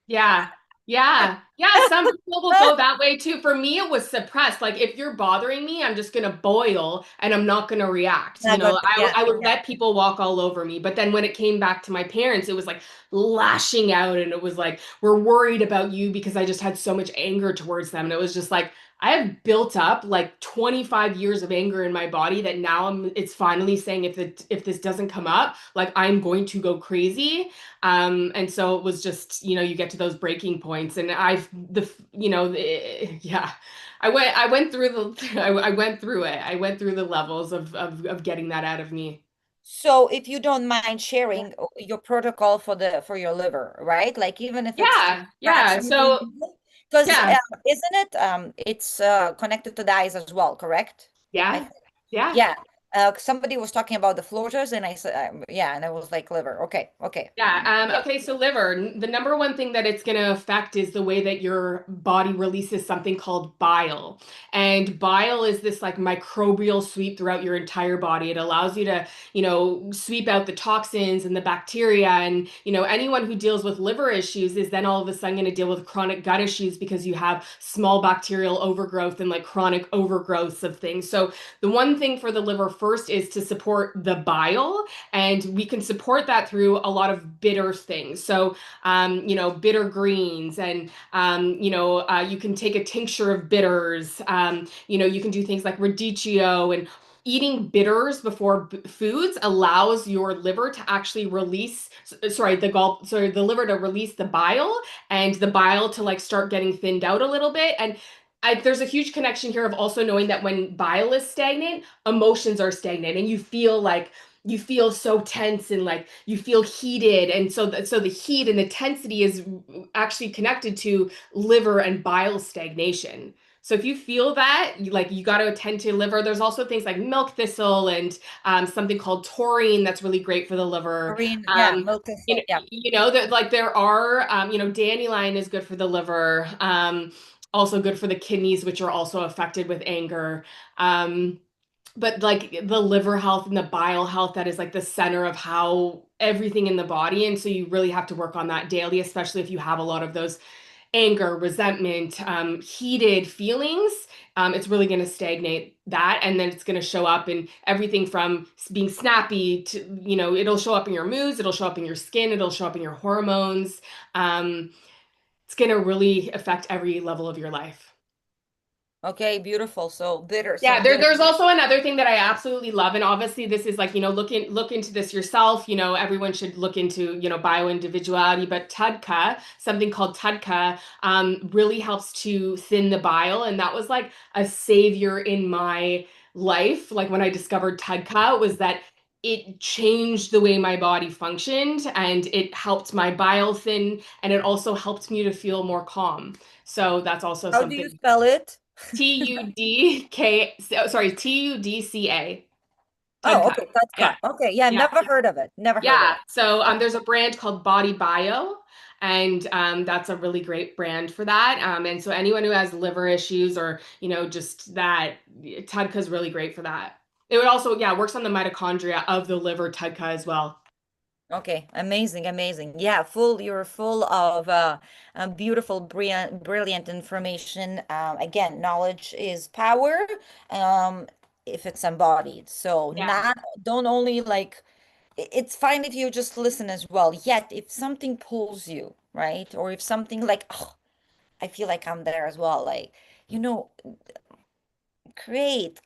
Yeah. Yeah. Yeah. Some people will go that way too. For me, it was suppressed. Like, if you're bothering me, I'm just going to boil and I'm not going to react. Not good. Yeah, I would yeah. let people walk all over me. But then when it came back to my parents, it was like lashing out, and it was like, we're worried about you because I just had so much anger towards them. And it was just like, I have built up like 25 years of anger in my body that now it's finally saying, if this doesn't come up, like I'm going to go crazy. And so it was just, you get to those breaking points, and yeah, I went through I went through it. I went through the levels of getting that out of me. So if you don't mind sharing your protocol for the for your liver, right? Like even if it's Yeah, yeah. fractionally, So because yeah, isn't it it's connected to the eyes as well, correct? I yeah, think. yeah. Yeah. Somebody was talking about the floaters and I said yeah, and I was like liver. Okay, okay. Yeah. Yeah. Okay. So liver, the number one thing that it's going to affect is the way that your body releases something called bile. And bile is this like microbial sweep throughout your entire body. It allows you to, sweep out the toxins and the bacteria. And, anyone who deals with liver issues is then all of a sudden going to deal with chronic gut issues because you have small bacterial overgrowth and like chronic overgrowths of things. So the one thing for the liver first is to support the bile, and we can support that through a lot of bitter things. So, bitter greens, and, you can take a tincture of bitters. You can do things like radicchio, and eating bitters before foods allows your liver to actually release, the liver to release the bile, and the bile to like start getting thinned out a little bit. And there's a huge connection here of also knowing that when bile is stagnant, emotions are stagnant, and you feel so tense and like you feel heated, and so the heat and the tensity is actually connected to liver and bile stagnation. So if you feel that, you got to attend to liver. There's also things like milk thistle and something called taurine that's really great for the liver. Marine, yeah, Um, milk thistle, yeah. that like there are dandelion is good for the liver. Also good for the kidneys, which are also affected with anger. Um, but like the liver health and the bile health, that is like the center of how everything in the body. And so you really have to work on that daily, especially if you have a lot of those anger, resentment, heated feelings. It's really going to stagnate that. And then it's going to show up in everything from being snappy to, it'll show up in your moods, it'll show up in your skin, it'll show up in your hormones. Um, it's going to really affect every level of your life. Okay, beautiful. So bitter, Yeah, some bitter. there's also another thing that I absolutely love, and obviously this is like, look into this yourself. Everyone should look into, bio individuality, but TUDCA, something called TUDCA, really helps to thin the bile, and that was like a savior in my life. Like when I discovered TUDCA, was that it changed the way my body functioned, and it helped my bile thin, and it also helped me to feel more calm. So that's also How do you something. spell it? TUDCA. Oh, Tudka. okay, Yeah. Tatka. Okay, yeah, Yeah. never heard of it. Never heard of Yeah. it. So there's a brand called Body Bio, and that's a really great brand for that. And so anyone who has liver issues or, just that, Tudka is really great for that. It would also, yeah, works on the mitochondria of the liver, Tudka as well. Okay, amazing, amazing. Yeah, you're full of beautiful, brilliant information. Again, knowledge is power, um, if it's embodied. So Yeah. not don't only like it's fine if you just listen as well. Yet if something pulls you, right? Or if something like, oh, I feel like I'm there as well, like, you know, create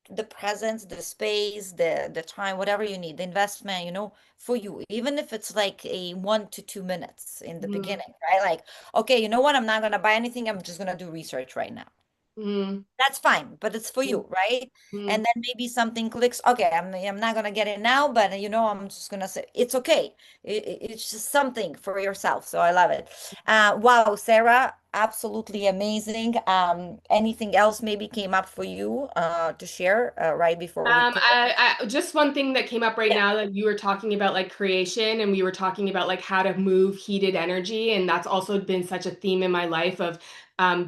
the presence, the space, the time, whatever you need, the investment, for you, even if it's like a 1 to 2 minutes in the Mm-hmm. beginning, right? Like, okay, you know what? I'm not gonna buy anything. I'm just gonna do research right now. Mm-hmm. That's fine, but it's for you, right? Mm-hmm. And then maybe something clicks. Okay, I'm not gonna get it now, but I'm just gonna say it's okay. It's just something for yourself. So I love it. Wow, Sarah, absolutely amazing. Anything else maybe came up for you to share right before we close? Just one thing that came up right Yeah. now, that you were talking about like creation, and we were talking about like how to move heated energy. And that's also been such a theme in my life of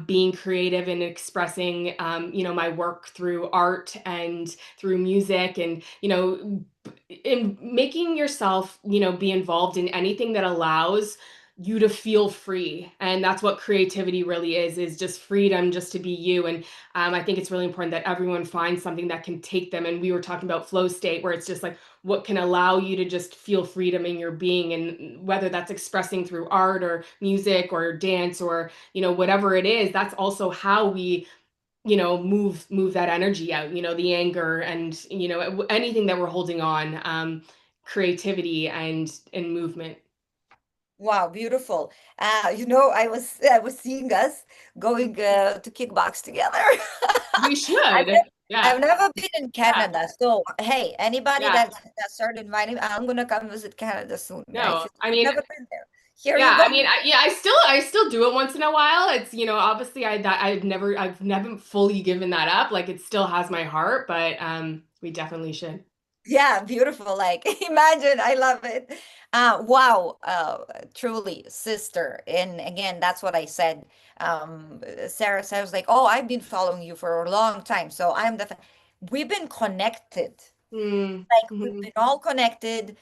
being creative and expressing, my work through art and through music, and, in making yourself, be involved in anything that allows you to feel free. And that's what creativity really is just freedom, just to be you. And I think it's really important that everyone finds something that can take them. And we were talking about flow state, where it's just like what can allow you to just feel freedom in your being. And whether that's expressing through art or music or dance or, whatever it is, that's also how we, move that energy out, the anger and, anything that we're holding on, creativity and movement. Wow, beautiful. I was seeing us going to kickbox together. We I've should. ne- Yeah. I've never been in Yeah. Canada. So, hey, anybody Yeah. that started inviting me, I'm gonna come visit Canada soon. If No, I you've mean, never been there, here you yeah, go. I mean, I still do it once in a while. It's, obviously I've never fully given that up. Like it still has my heart, but we definitely should. Yeah, beautiful. Like, imagine, I love it. Wow, truly, sister. And again, that's what I said. Sarah says like, "Oh, I've been following you for a long time." So we've been connected. Mm, Like we've mhm, been all connected,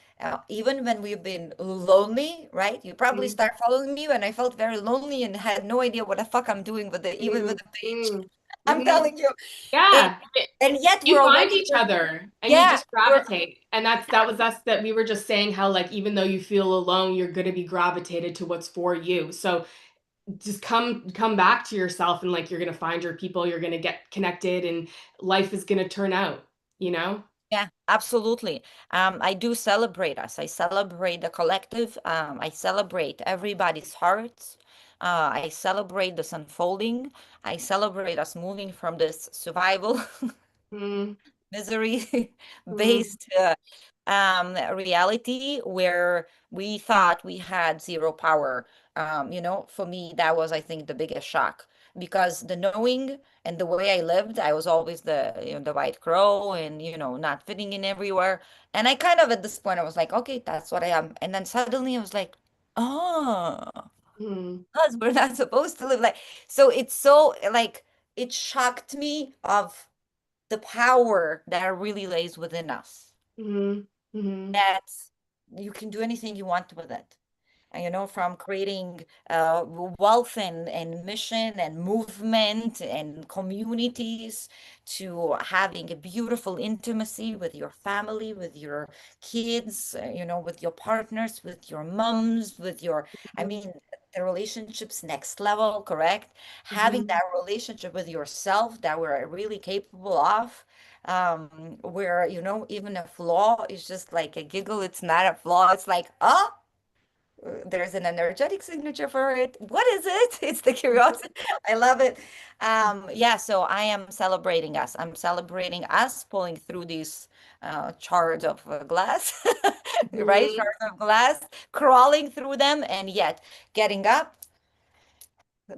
even when we've been lonely, right? You probably mm, start following me when I felt very lonely and had no idea what the fuck I'm doing even with mm, the page. mm, I'm mhm. telling you. And Yeah. and yet You we're find already each other and you yeah, just we're gravitate. And that was us, that we were just saying how like even though you feel alone, you're going to be gravitated to what's for you. So just come back to yourself, and like you're going to find your people, you're going to get connected, and life is going to turn out, you know? Yeah, absolutely. I do celebrate us. I celebrate the collective. I celebrate everybody's hearts. I celebrate this unfolding. I celebrate us moving from this survival Mm, misery mm, based reality where we thought we had zero power. For me, that was, I think, the biggest shock because the knowing and the way I lived, I was always the white crow and, not fitting in everywhere. And I kind of, at this point, I was like, okay, that's what I am. And then suddenly I was like, oh, mm, because we're not supposed to live like, so it's so like, it shocked me of the power that really lays within us, mm, mm, that you can do anything you want with it. And, from creating wealth and mission and movement and communities to having a beautiful intimacy with your family, with your kids, with your partners, with your moms, I mm, mean, the relationships next level, correct? Having mm, that relationship with yourself that we're really capable of, where, even a flaw is just like a giggle. It's not a flaw. It's like, oh, there's an energetic signature for it. What is it? It's the curiosity. I love it. Yeah, so I am celebrating us. I'm celebrating us pulling through these shards of glass, right? mm. Shards of glass, crawling through them, and yet getting up,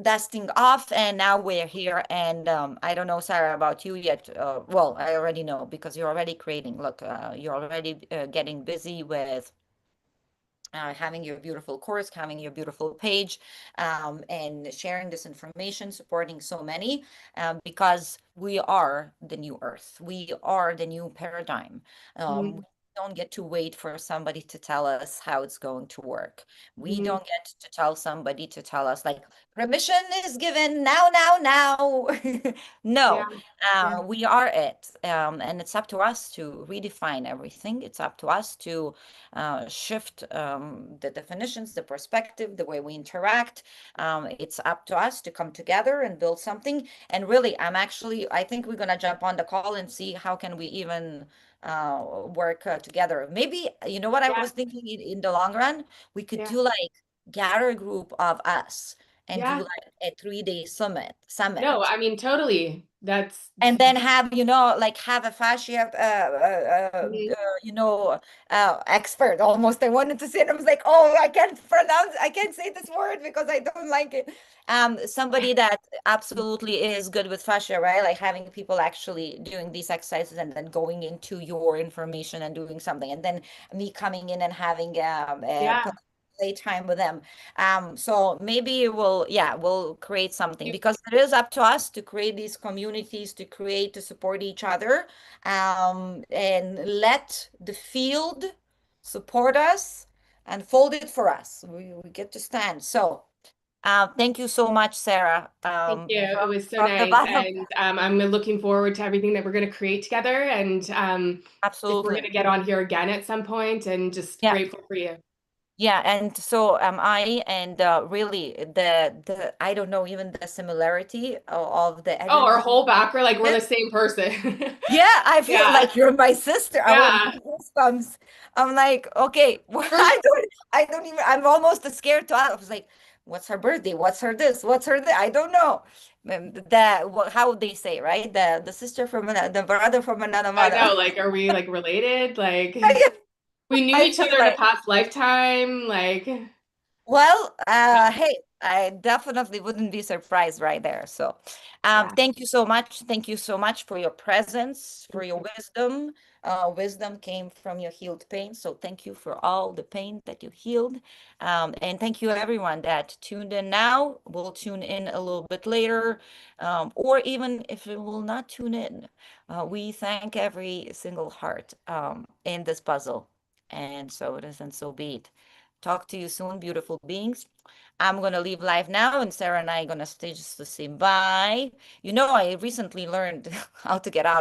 dusting off, and now we're here. And I don't know, Sarah, about you yet. Well, I already know because you're already creating. Look, you're already getting busy with having your beautiful course, having your beautiful page, and sharing this information, supporting so many, because we are the new earth. We are the new paradigm. We Mm, don't get to wait for somebody to tell us how it's going to work. We mm. don't get to tell somebody to tell us, like, permission is given now, now, now. Yeah, No, yeah. we are it. And it's up to us to redefine everything. It's up to us to shift the definitions, the perspective, the way we interact. It's up to us to come together and build something. And really, I think we're gonna jump on the call and see how can we even work together. Maybe, you know what I Yeah, was thinking in the long run? We could yeah, do like gather a group of us and do yeah. like a 3 day summit. No, Summit I mean, totally. That's, and then have like have a fascia mhm. expert almost. I wanted to say it. I was like, oh, I can't say this word because I don't like it. Somebody that absolutely is good with fascia, right? Like having people actually doing these exercises and then going into your information and doing something, and then me coming in and having Yeah. playtime with them. So maybe we'll create something because it is up to us to create these communities, to support each other, and let the field support us and fold it for us. We get to stand. So, thank you so much, Sarah. Thank you. It was so From the nice. bottom, And I'm looking forward to everything that we're going to create together. And if we're going to absolutely. get on here again at some point, and just Yeah. grateful for you. Yeah, and so am I, and really the I don't know even the similarity of the Oh, our energy. whole backer, like we're the same person. Yeah, I feel Yeah. like you're my sister. I want Yeah. goosebumps. I'm like, okay, We're, I don't even, I'm almost scared to ask. I was like, what's her birthday? What's her this? What's her that? I don't know. How they say, right? The sister from another, the brother from another I mother. know, like, are we like related? Like, I, we knew I each feel other in a like, past lifetime. Like, well, yeah. hey, I definitely wouldn't be surprised right there. So, Yeah. thank you so much. Thank you so much for your presence, for Thank your you. wisdom. Wisdom came from your healed pain. So, thank you for all the pain that you healed. And thank you, everyone that tuned in now. Will tune in a little bit later, or even if it will not tune in. We thank every single heart in this puzzle. And so it is, and so be it. Talk to you soon, beautiful beings. I'm gonna leave live now, and Sarah and I are gonna stay just to say bye. I recently learned how to get out